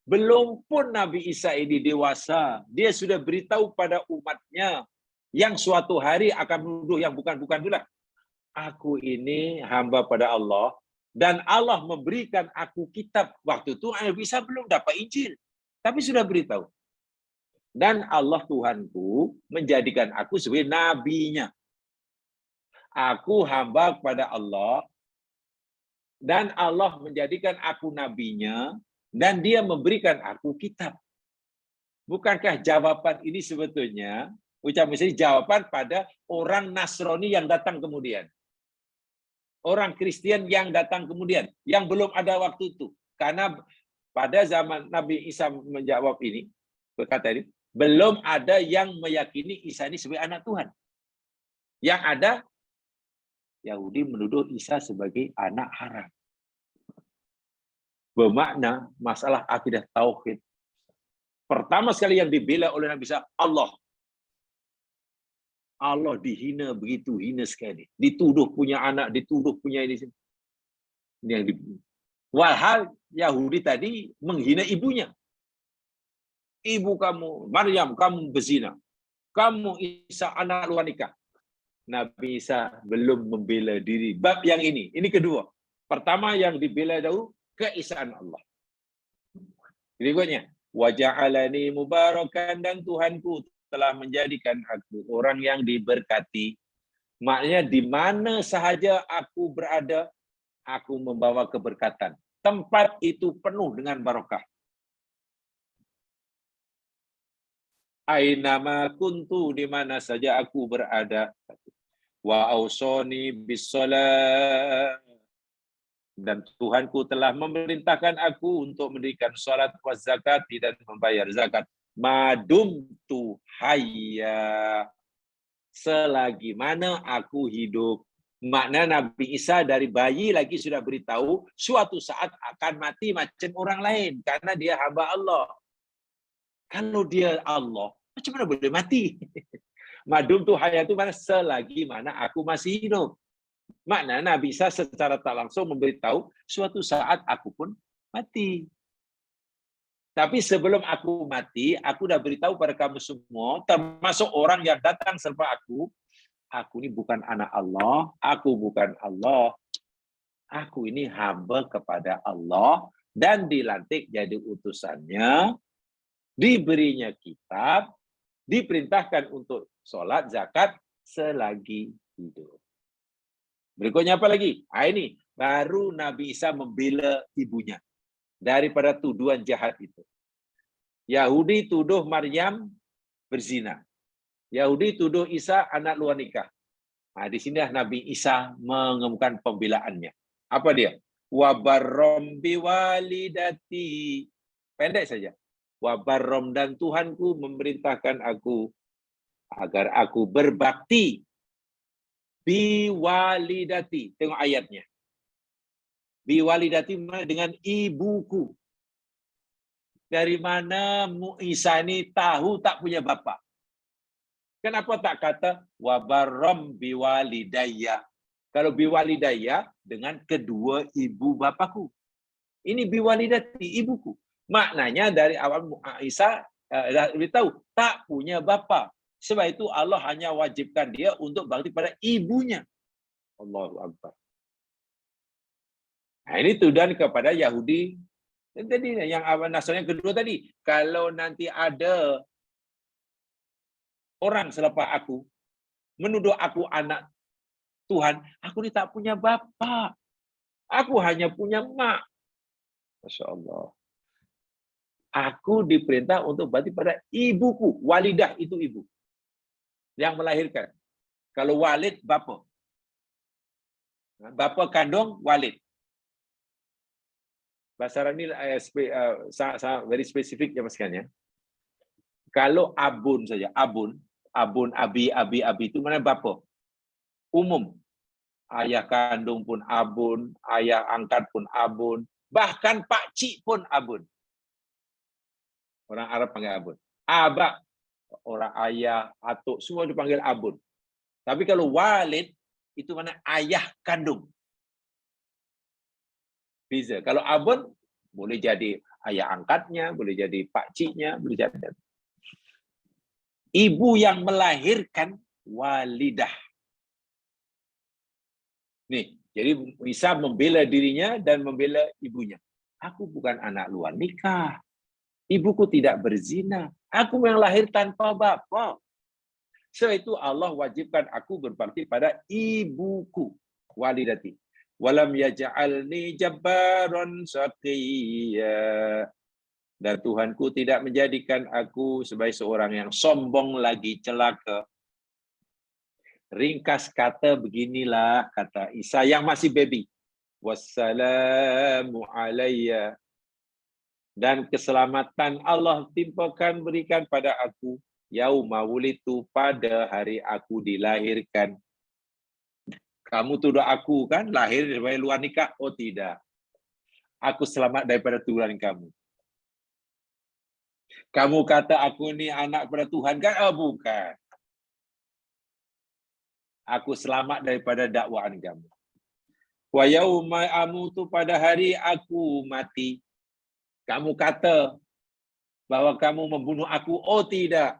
Speaker 3: Belum pun Nabi Isa ini dewasa, dia sudah beritahu pada umatnya yang suatu hari akan menuduh yang bukan-bukan pula. Aku ini hamba pada Allah, dan Allah memberikan aku kitab. Waktu itu Nabi Isa belum dapat Injil, tapi sudah beritahu. Dan Allah Tuhanku menjadikan aku sebagai nabinya. Aku hamba kepada Allah, dan Allah menjadikan aku nabinya, dan dia memberikan aku kitab. Bukankah jawaban ini sebetulnya, ucapan ini jawaban pada orang Nasrani yang datang kemudian. Orang Kristen yang datang kemudian, yang belum ada waktu itu. Karena pada zaman Nabi Isa menjawab ini, berkata ini, belum ada yang meyakini Isa ini sebagai anak Tuhan. Yang ada, Yahudi menuduh Isa sebagai anak haram. Bermakna masalah akidah tauhid, Pertama sekali yang dibela oleh Nabi Isa, Allah. Allah dihina begitu hina sekali. Dituduh punya anak, dituduh punya ini. Ini yang walhal Yahudi tadi menghina ibunya. Ibu kamu, Maryam, kamu berzina. Kamu Isa anak luar nikah. Nabi Isa belum membela diri. Bab yang ini kedua. Pertama yang dibela dahulu, keesaan Allah. Berikutnya, wa ja'alani mubarakan, dan Tuhanku telah menjadikan aku orang yang diberkati. Maknanya di mana sahaja aku berada, aku membawa keberkatan. Tempat itu penuh dengan barokah. Ainama kuntu, di mana saja aku berada. Wa ausoni bis-shalah, dan Tuhanku telah memerintahkan aku untuk mendirikan salat wa zakat dan membayar zakat. Madumtu hayya, selagi mana aku hidup. Makna Nabi Isa dari bayi lagi sudah beritahu suatu saat akan mati macam orang lain karena dia hamba Allah. Kalau dia Allah, macam mana boleh mati? Madumtu hayya itu mana selagi mana aku masih hidup. Makna Nabi Isa secara tak langsung memberitahu suatu saat aku pun mati. Tapi sebelum aku mati, aku dah beritahu pada kamu semua, termasuk orang yang datang selepas aku ini bukan anak Allah, aku bukan Allah. Aku ini hamba kepada Allah dan dilantik jadi utusannya, diberinya kitab, diperintahkan untuk sholat, zakat selagi hidup. Berikutnya apa lagi? Ini baru Nabi Isa membela ibunya daripada tuduhan jahat itu. Yahudi tuduh Maryam berzina. Yahudi tuduh Isa anak luar nikah. Nah, di sini Nabi Isa mengemukakan pembelaannya. Apa dia? Wa barrom biwalidati. Pendek saja. Wa barrom, dan Tuhanku memerintahkan aku agar aku berbakti biwalidati. Tengok ayatnya. Biwalidati dengan ibuku. Dari mana Isa ini tahu tak punya bapa? Kenapa tak kata wabarrom biwalidayya? Kalau biwalidayya dengan kedua ibu bapaku. Ini biwalidati, ibuku. Maknanya dari awal Isa beritahu tak punya bapa. Sebab itu Allah hanya wajibkan dia untuk bakti pada ibunya. Allahu Akbar. Nah, ini tuduhan kepada Yahudi. Dan tadi yang Nasrani yang kedua tadi, kalau nanti ada orang selepas aku menuduh aku anak Tuhan, aku ni tak punya bapa. Aku hanya punya mak. Masya Allah. Aku diperintah untuk bakti pada ibuku. Walidah itu ibu yang melahirkan. Kalau walid, bapa. Bapa kandung, walid. Bahasa Arab ni sangat very spesifik ya maksudnya. Kalau abun saja, abun, abi itu mana bapa? Umum. Ayah kandung pun abun, ayah angkat pun abun, bahkan pak cik pun abun. Orang Arab panggil abun. Abak, orang ayah, atuk, semua dipanggil abun. Tapi kalau walid, itu mana ayah kandung. Beza. Kalau abun, boleh jadi ayah angkatnya, boleh jadi pak ciknya, boleh jadi. Ibu yang melahirkan, walidah. Nih, jadi Isa membela dirinya dan membela ibunya. Aku bukan anak luar nikah. Ibuku tidak berzina. Aku yang lahir tanpa bapa. Sebab itu Allah wajibkan aku berbakti pada ibuku, walidati. Walam yaj'alni jabbaran syaqiyya. Dan Tuhanku tidak menjadikan aku sebagai seorang yang sombong lagi, celaka. Ringkas kata beginilah kata Isa yang masih baby. Wassalamu alayya. Dan keselamatan Allah timpakan berikan pada aku yauma wulitu, pada hari aku dilahirkan. Kamu tuduh aku kan lahir dari luar nikah? Oh tidak. Aku selamat daripada tuduhan kamu. Kamu kata aku ni anak kepada Tuhan kan? Oh, bukan. Aku selamat daripada dakwaan kamu. Wa yauma amutu, pada hari aku mati. Kamu kata bahwa kamu membunuh aku. Oh tidak.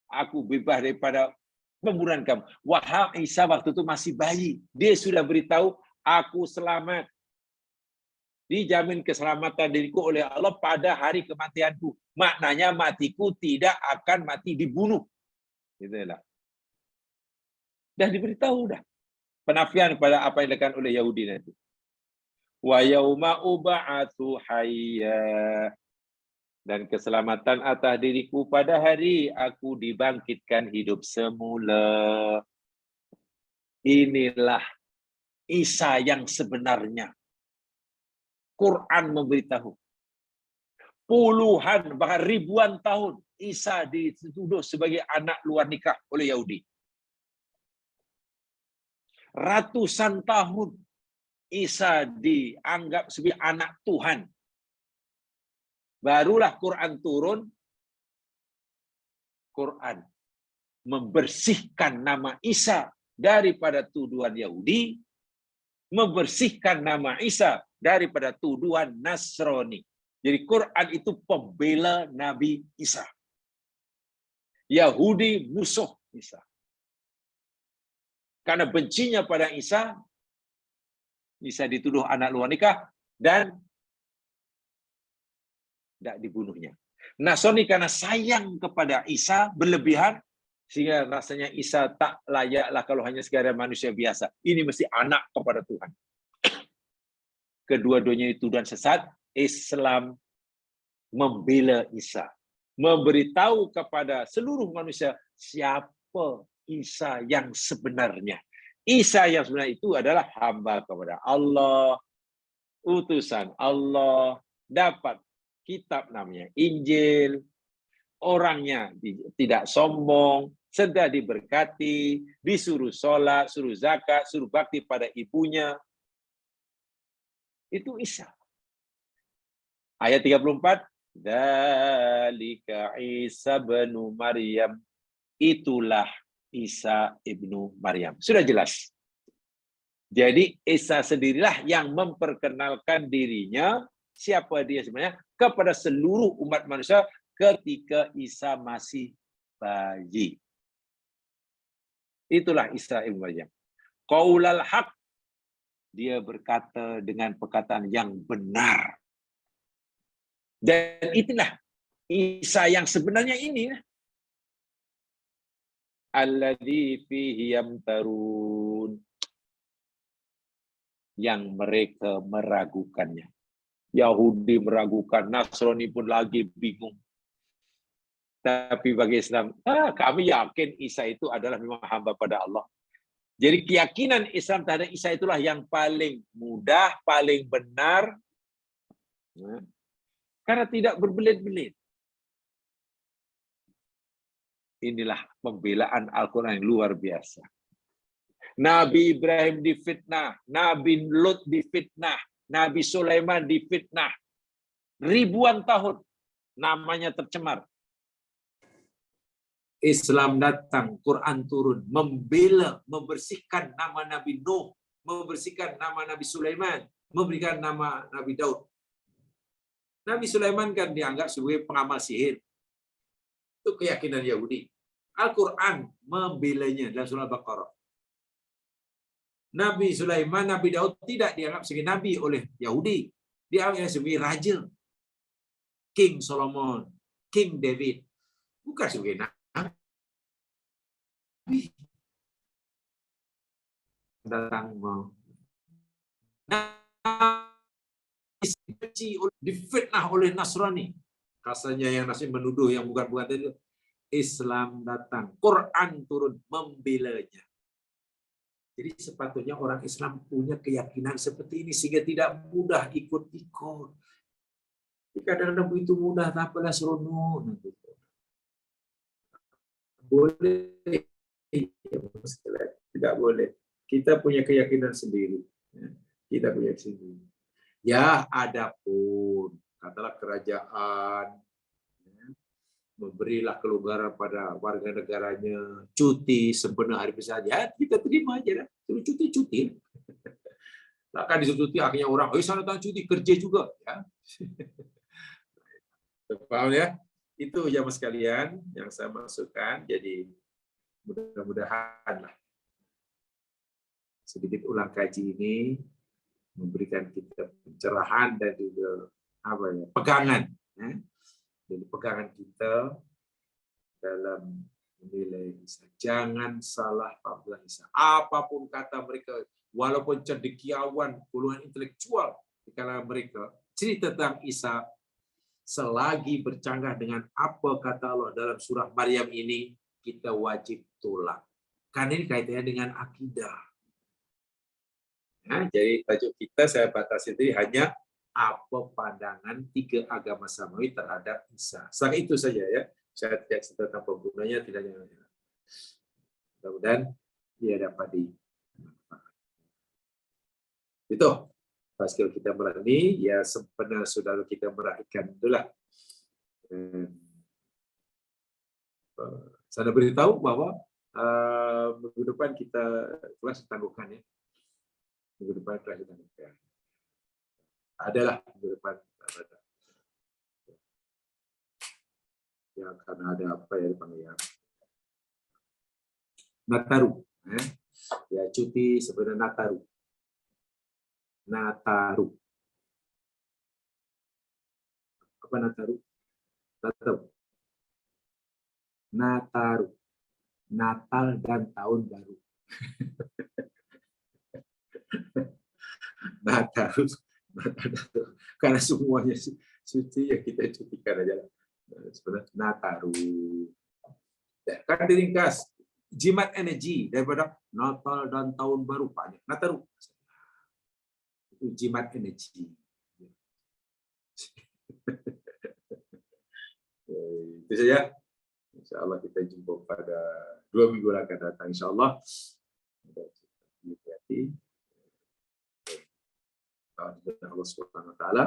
Speaker 3: Aku bebas daripada pembunuhan kamu. Wahai Isa waktu itu masih bayi. Dia sudah beritahu, aku selamat. Dijamin keselamatan diriku oleh Allah pada hari kematianku. Maknanya matiku tidak akan mati dibunuh. Itulah. Dah diberitahu dah. Penafian pada apa yang dilakukan oleh Yahudi nanti. Wa yauma ub'atsu hayya, dan keselamatan atas diriku pada hari aku dibangkitkan hidup semula. Inilah Isa yang sebenarnya. Quran memberitahu. Puluhan bahkan ribuan tahun Isa dituduh sebagai anak luar nikah oleh Yahudi. Ratusan tahun Isa dianggap sebagai anak Tuhan. Barulah Quran turun. Quran membersihkan nama Isa daripada tuduhan Yahudi, membersihkan nama Isa daripada tuduhan Nasrani. Jadi Quran itu pembela Nabi Isa. Yahudi musuh Isa. Karena bencinya pada Isa, Isa dituduh anak luar nikah dan tidak dibunuhnya. Nasrani karena sayang kepada Isa berlebihan, sehingga rasanya Isa tak layaklah kalau hanya sekadar manusia biasa. Ini mesti anak kepada Tuhan. Kedua-duanya itu tuduhan sesat. Islam membela Isa, memberitahu kepada seluruh manusia siapa Isa yang sebenarnya. Isa yang sebenarnya itu adalah hamba kepada Allah, utusan Allah, dapat kitab namanya Injil, orangnya tidak sombong, sedang diberkati, disuruh sholat, suruh zakat, suruh bakti pada ibunya. Itu Isa. Ayat 34, Dzalika Isa ibnu Maryam. Itulah Isa ibnu Maryam. Sudah jelas. Jadi Isa sendirilah yang memperkenalkan dirinya, siapa dia sebenarnya, kepada seluruh umat manusia ketika Isa masih bayi. Itulah Isa ibnu Maryam. Qaulal haq, dia berkata dengan perkataan yang benar. Dan itulah Isa yang sebenarnya ini. Alladzi fihi yamtarun, yang mereka meragukannya. Yahudi meragukan, Nasrani pun lagi bingung. Tapi bagi Islam, kami yakin Isa itu adalah memang hamba pada Allah. Jadi keyakinan Islam terhadap Isa itulah yang paling mudah, paling benar. Karena tidak berbelit-belit. Inilah pembelaan Al-Quran yang luar biasa. Nabi Ibrahim difitnah, Nabi Lut difitnah, Nabi Sulaiman difitnah. Ribuan tahun namanya tercemar. Islam datang, Quran turun, membela, membersihkan nama Nabi Nuh, membersihkan nama Nabi Sulaiman, memberikan nama Nabi Daud. Nabi Sulaiman kan dianggap sebagai pengamal sihir. Itu keyakinan Yahudi. Al-Quran membelanya dalam surah Al-Baqarah. Nabi Sulaiman, Nabi Daud tidak dianggap sebagai nabi oleh Yahudi. Dianggap sebagai raja. King Solomon, King David. Bukan sebagai nabi. Datang mau. Difitnah oleh Nasrani. Rasanya yang Nasrani menuduh yang bukan-bukan itu. Islam datang, Quran turun, membelanya. Jadi sepatutnya orang Islam punya keyakinan seperti ini sehingga tidak mudah ikut-ikut. Kadang-kadang begitu mudah, tak apalah seronok. Boleh, tidak boleh. Kita punya keyakinan sendiri. Kita punya sendiri. Ya, adapun katalah kerajaan, memberilah kelonggaran pada warga negaranya, cuti sempena hari besar. Ya, kita terima aja lah. Suruh cuti. Takkan disuruh cuti, akhirnya orang, sana tak cuti, kerja juga. Ya. Paham ya? Itu jamaah sekalian yang saya maksudkan. Jadi mudah-mudahan lah sedikit ulang kaji ini memberikan kita pencerahan dan juga pegangan. Ya. Jadi pegangan kita dalam menilai Isa. Jangan salah paham Isa. Apapun kata mereka, walaupun cendekiawan, golongan intelektual di kalangan mereka, cerita tentang Isa, selagi bercanggah dengan apa kata Allah dalam surah Maryam ini, kita wajib tolak. Karena ini kaitannya dengan akidah. Ya, jadi tajuk kita saya batasi tadi hanya apa pandangan tiga agama samawi terhadap Isa. Setakat itu saja ya. Saya tidak cerita tentang penggunanya, tidak jangan. Mudah-mudahan dia dapat dimanfaatkan. Itu. Pas kita berani, ya sempena saudara kita meraihkan itulah. Saya beritahu bahwa minggu depan kita kelas tangguhkan ya. Minggu depan kelas tangguhkan. Adalah minggu depan yang akan ada apa ya dipanggil ya Nataru, ya cuti sebenarnya Nataru. Apa Nataru? Nataru, Natal dan Tahun Baru. Nataru. Karena semuanya cuti ya kita cutikan aja lah. Sebenarnya Nataru. Ya, kan diringkas jimat energi daripada Natal dan Tahun Baru banyak. Nataru. Itu jimat energi. Itu saja. InsyaAllah kita jumpa pada 2 minggu akan datang. InsyaAllah. Allah Subhanahu Wa Taala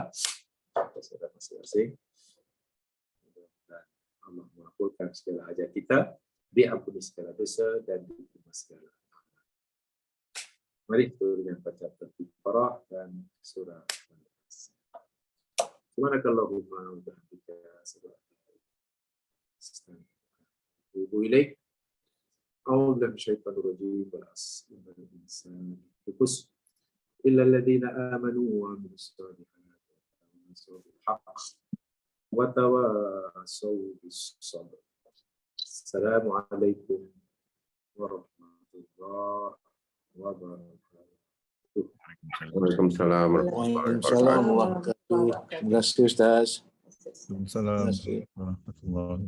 Speaker 3: kepada masing-masing. Allah mengabulkan segala hajat kita, diampuni segala dosa dan diterima segala amal. Mari kita dengan baca Al-Fatihah dan surah Al-Nas. Subhanakallahumma wa bihamdika asyhadu an la ilaha illa anta astaghfiruka wa ilaik. A'udzu billahi minasyaitonir rajim. Innal insana yufus illa alladziina aamanu wa 'amilus shalihaati wa tawassaw bil haqq wa tawassaw bis sabr. Assalamualaikum warahmatullahi wabarakatuh.
Speaker 4: Waalaikumsalam warahmatullahi wabarakatuh.
Speaker 5: Terima kasih Ustaz.
Speaker 2: Assalamualaikum warahmatullahi wabarakatuh.